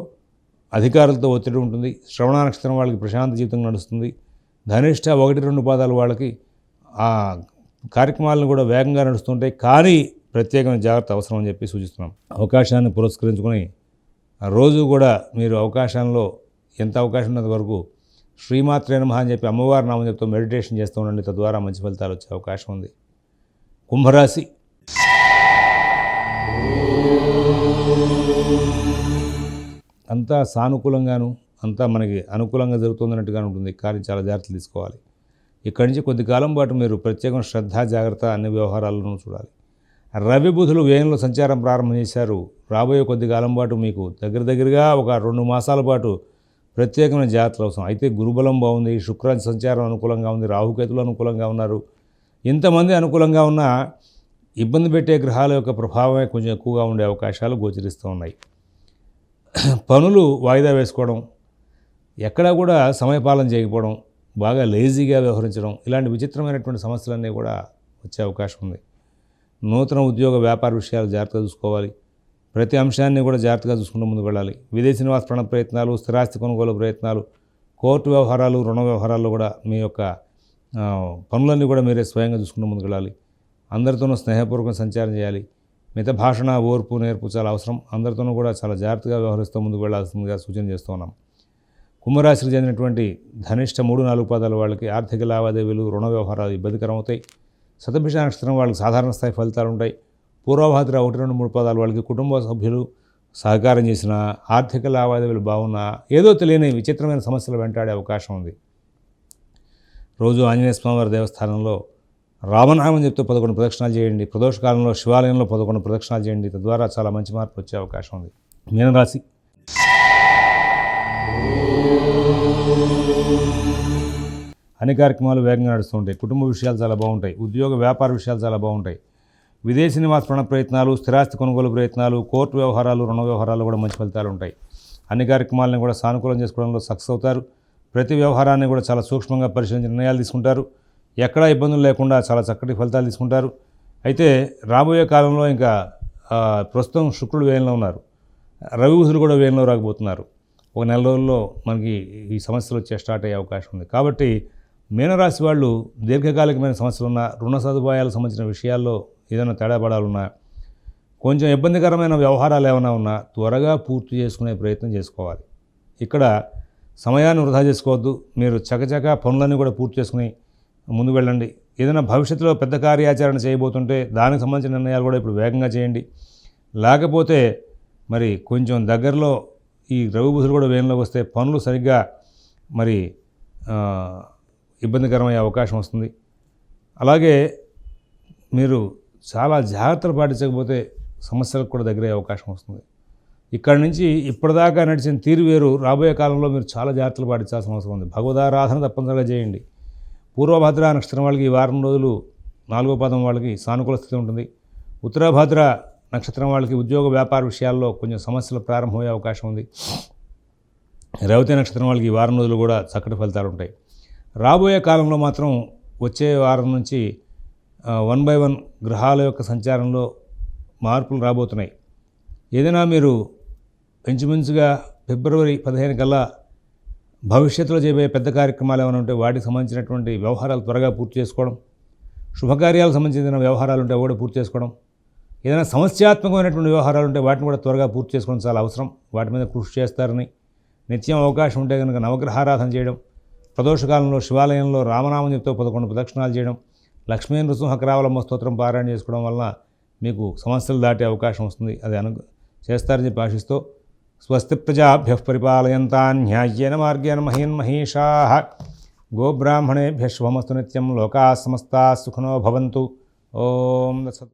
అధికారులతో ఒత్తిడి ఉంటుంది. శ్రవణ నక్షత్రం వాళ్ళకి ప్రశాంత జీవితం నడుస్తుంది. ధనిష్ట 1, 2 పాదాల వాళ్ళకి ఆ కార్యక్రమాలను కూడా వేగంగా నడుస్తుంటాయి. కానీ ప్రత్యేకమైన జాగ్రత్త అవసరం అని చెప్పి సూచిస్తున్నాం. అవకాశాన్ని పురస్కరించుకొని రోజు కూడా మీరు అవకాశంలో ఎంత అవకాశం ఉన్నంత వరకు శ్రీమాత్రే నమః అని చెప్పి అమ్మవారి నామం చెప్తూ మెడిటేషన్ చేస్తూ ఉండండి. తద్వారా మంచి ఫలితాలు వచ్చే అవకాశం ఉంది. కుంభరాశి. అంతా సానుకూలంగాను, అంతా మనకి అనుకూలంగా జరుగుతుందన్నట్టుగా ఉంటుంది. కానీ చాలా జాగ్రత్తలు తీసుకోవాలి. ఇక్కడి నుంచి కొద్ది కాలం పాటు మీరు ప్రత్యేకమైన శ్రద్ధ, జాగ్రత్త అన్ని వ్యవహారాలను చూడాలి. రవి బుధులు వ్యయంలో సంచారం ప్రారంభం చేశారు. రాబోయే కొద్ది కాలం పాటు మీకు దగ్గరగా ఒక 2 మాసాల పాటు ప్రత్యేకమైన జాగ్రత్తలు అవసరం. అయితే గురుబలం బాగుంది, శుక్ర సంచారం అనుకూలంగా ఉంది, రాహుకేతులు అనుకూలంగా ఉన్నారు. ఇంతమంది అనుకూలంగా ఉన్న ఇబ్బంది పెట్టే గ్రహాల యొక్క ప్రభావమే కొంచెం ఎక్కువగా ఉండే అవకాశాలు గోచరిస్తూ ఉన్నాయి. పనులు వాయిదా వేసుకోవడం, ఎక్కడా కూడా సమయపాలన చేయకపోవడం, బాగా లేజీగా వ్యవహరించడం, ఇలాంటి విచిత్రమైనటువంటి సమస్యలన్నీ కూడా వచ్చే అవకాశం ఉంది. నూతన ఉద్యోగ వ్యాపార విషయాలు జాగ్రత్తగా చూసుకోవాలి. ప్రతి అంశాన్ని కూడా జాగ్రత్తగా చూసుకుంటూ ముందుకు వెళ్ళాలి. విదేశీ నివాస ప్రయత్నాలు, స్థిరాస్తి కొనుగోలు ప్రయత్నాలు, కోర్టు వ్యవహారాలు, రుణ వ్యవహారాల్లో కూడా మీ యొక్క పనులన్నీ కూడా మీరే స్వయంగా చూసుకుంటూ ముందుకు వెళ్ళాలి. అందరితోనూ స్నేహపూర్వకంగా సంచారం చేయాలి. మిత భాషణ, ఓర్పు, నేర్పు చాలా అవసరం. అందరితోనూ కూడా చాలా జాగ్రత్తగా వ్యవహరిస్తూ ముందుకు వెళ్లాల్సిందిగా సూచన చేస్తూ ఉన్నాం. కుంభరాశికి చెందినటువంటి ధనిష్ట 3, 4 పాదాల వాళ్ళకి ఆర్థిక లావాదేవీలు, రుణ వ్యవహారాలు ఇబ్బందికరం అవుతాయి. శతభిష నక్షత్రం వాళ్ళకి సాధారణ స్థాయి ఫలితాలు ఉంటాయి. పూర్వభాద్ర 1, 2, 3 పాదాల వాళ్ళకి కుటుంబ సభ్యులు సహకారం చేసిన, ఆర్థిక లావాదేవీలు బాగున్నా ఏదో తెలియని విచిత్రమైన సమస్యలు వెంటాడే అవకాశం ఉంది. రోజు ఆంజనేయ స్వామివారి దేవస్థానంలో రామనామం చెప్తూ 11 ప్రదక్షిణాలు చేయండి. ప్రదోషకాలంలో శివాలయంలో 11 ప్రదక్షిణాలు చేయండి. తద్వారా చాలా మంచి మార్పు వచ్చే అవకాశం ఉంది. మీనరాశి. అన్ని కార్యక్రమాలు వేగంగా నడుస్తుంటాయి. కుటుంబ విషయాలు చాలా బాగుంటాయి. ఉద్యోగ వ్యాపార విషయాలు చాలా బాగుంటాయి. విదేశీ నివాస ప్రయత్నాలు, స్థిరాస్తి కొనుగోలు ప్రయత్నాలు, కోర్టు వ్యవహారాలు, రుణ వ్యవహారాలు కూడా మంచి ఫలితాలు ఉంటాయి. అన్ని కార్యక్రమాలను కూడా సానుకూలం చేసుకోవడంలో సక్సెస్ అవుతారు. ప్రతి వ్యవహారాన్ని కూడా చాలా సూక్ష్మంగా పరిశీలించి నిర్ణయాలు తీసుకుంటారు. ఎక్కడా ఇబ్బందులు లేకుండా చాలా చక్కటి ఫలితాలు తీసుకుంటారు. అయితే రాబోయే కాలంలో ఇంకా ప్రస్తుతం శుక్రుడు వేయంలో ఉన్నారు, రవి బుధులు కూడా వేయంలో రాకపోతున్నారు. ఒక నెల రోజుల్లో మనకి ఈ సమస్యలు స్టార్ట్ అయ్యే అవకాశం ఉంది. కాబట్టి మీనరాశి వాళ్ళు దీర్ఘకాలికమైన సమస్యలు ఉన్నా, రుణ సదుపాయాలకు సంబంధించిన విషయాల్లో ఏదైనా తేడా పడాలన్నా, కొంచెం ఇబ్బందికరమైన వ్యవహారాలు ఏమైనా ఉన్నా త్వరగా పూర్తి చేసుకునే ప్రయత్నం చేసుకోవాలి. ఇక్కడ సమయాన్ని వృధా చేసుకోవద్దు. మీరు చకచక పనులన్నీ కూడా పూర్తి చేసుకుని ముందుకు వెళ్ళండి. ఏదైనా భవిష్యత్తులో పెద్ద కార్యాచరణ చేయబోతుంటే దానికి సంబంధించిన నిర్ణయాలు కూడా ఇప్పుడు వేగంగా చేయండి. లేకపోతే మరి కొంచెం దగ్గరలో ఈ రవి బుధులు కూడా వేయంలోకి వస్తే పనులు సరిగ్గా మరి ఇబ్బందికరమయ్యే అవకాశం వస్తుంది. అలాగే మీరు చాలా జాగ్రత్తలు పాటించకపోతే సమస్యలకు కూడా దగ్గరయ్యే అవకాశం వస్తుంది. ఇక్కడి నుంచి ఇప్పటిదాకా నడిచిన తీరు వేరు. రాబోయే కాలంలో మీరు చాలా జాగ్రత్తలు పాటించాల్సిన అవసరం ఉంది. భగవదారాధన తప్పనిసరిగా చేయండి. పూర్వభద్ర నక్షత్రం వాళ్ళకి ఈ వారం రోజులు 4వ పాదం వాళ్ళకి సానుకూల స్థితి ఉంటుంది. ఉత్తరాభద్ర నక్షత్రం వాళ్ళకి ఉద్యోగ వ్యాపార విషయాల్లో కొంచెం సమస్యలు ప్రారంభమయ్యే అవకాశం ఉంది. రేవతి నక్షత్రం వాళ్ళకి ఈ వారం రోజులు కూడా చక్కటి ఫలితాలు ఉంటాయి. రాబోయే కాలంలో మాత్రం వచ్చే వారం నుంచి 1 by 1 గ్రహాల యొక్క సంచారంలో మార్పులు రాబోతున్నాయి. ఏదైనా మీరు ఇంచుమించుగా ఫిబ్రవరి 15 కల్లా భవిష్యత్తులో చేయబోయే పెద్ద కార్యక్రమాలు ఏమైనా ఉంటే వాటికి సంబంధించినటువంటి వ్యవహారాలు త్వరగా పూర్తి చేసుకోవడం, శుభకార్యాలకు సంబంధించిన వ్యవహారాలు ఉంటే కూడా పూర్తి చేసుకోవడం, ఏదైనా సమస్యాత్మకమైనటువంటి వ్యవహారాలు ఉంటే వాటిని కూడా త్వరగా పూర్తి చేసుకోవడం చాలా అవసరం. వాటి మీద కృషి చేస్తారని, నిత్యం అవకాశం ఉంటే కనుక నవగ్రహారాధన చేయడం, ప్రదోషకాలంలో శివాలయంలో రామనామం చెప్తూ 11 ప్రదక్షిణాలు చేయడం, లక్ష్మీ నృసింహకరావలమ్మ స్తోత్రం పారాయణ చేసుకోవడం వలన మీకు సమస్యలు దాటే అవకాశం వస్తుంది. అది చేస్తారని చెప్పి ఆశిస్తూ, స్వస్తి ప్రజాభ్యః పరిపాలయంతాం న్యాయేన మార్గేణ మహీన్మహీషాః గోబ్రాహ్మణేభ్యః శుభమస్తు నిత్యం. లోకాః సమస్తాః సుఖినో భవంతు. ఓం తత్సత్.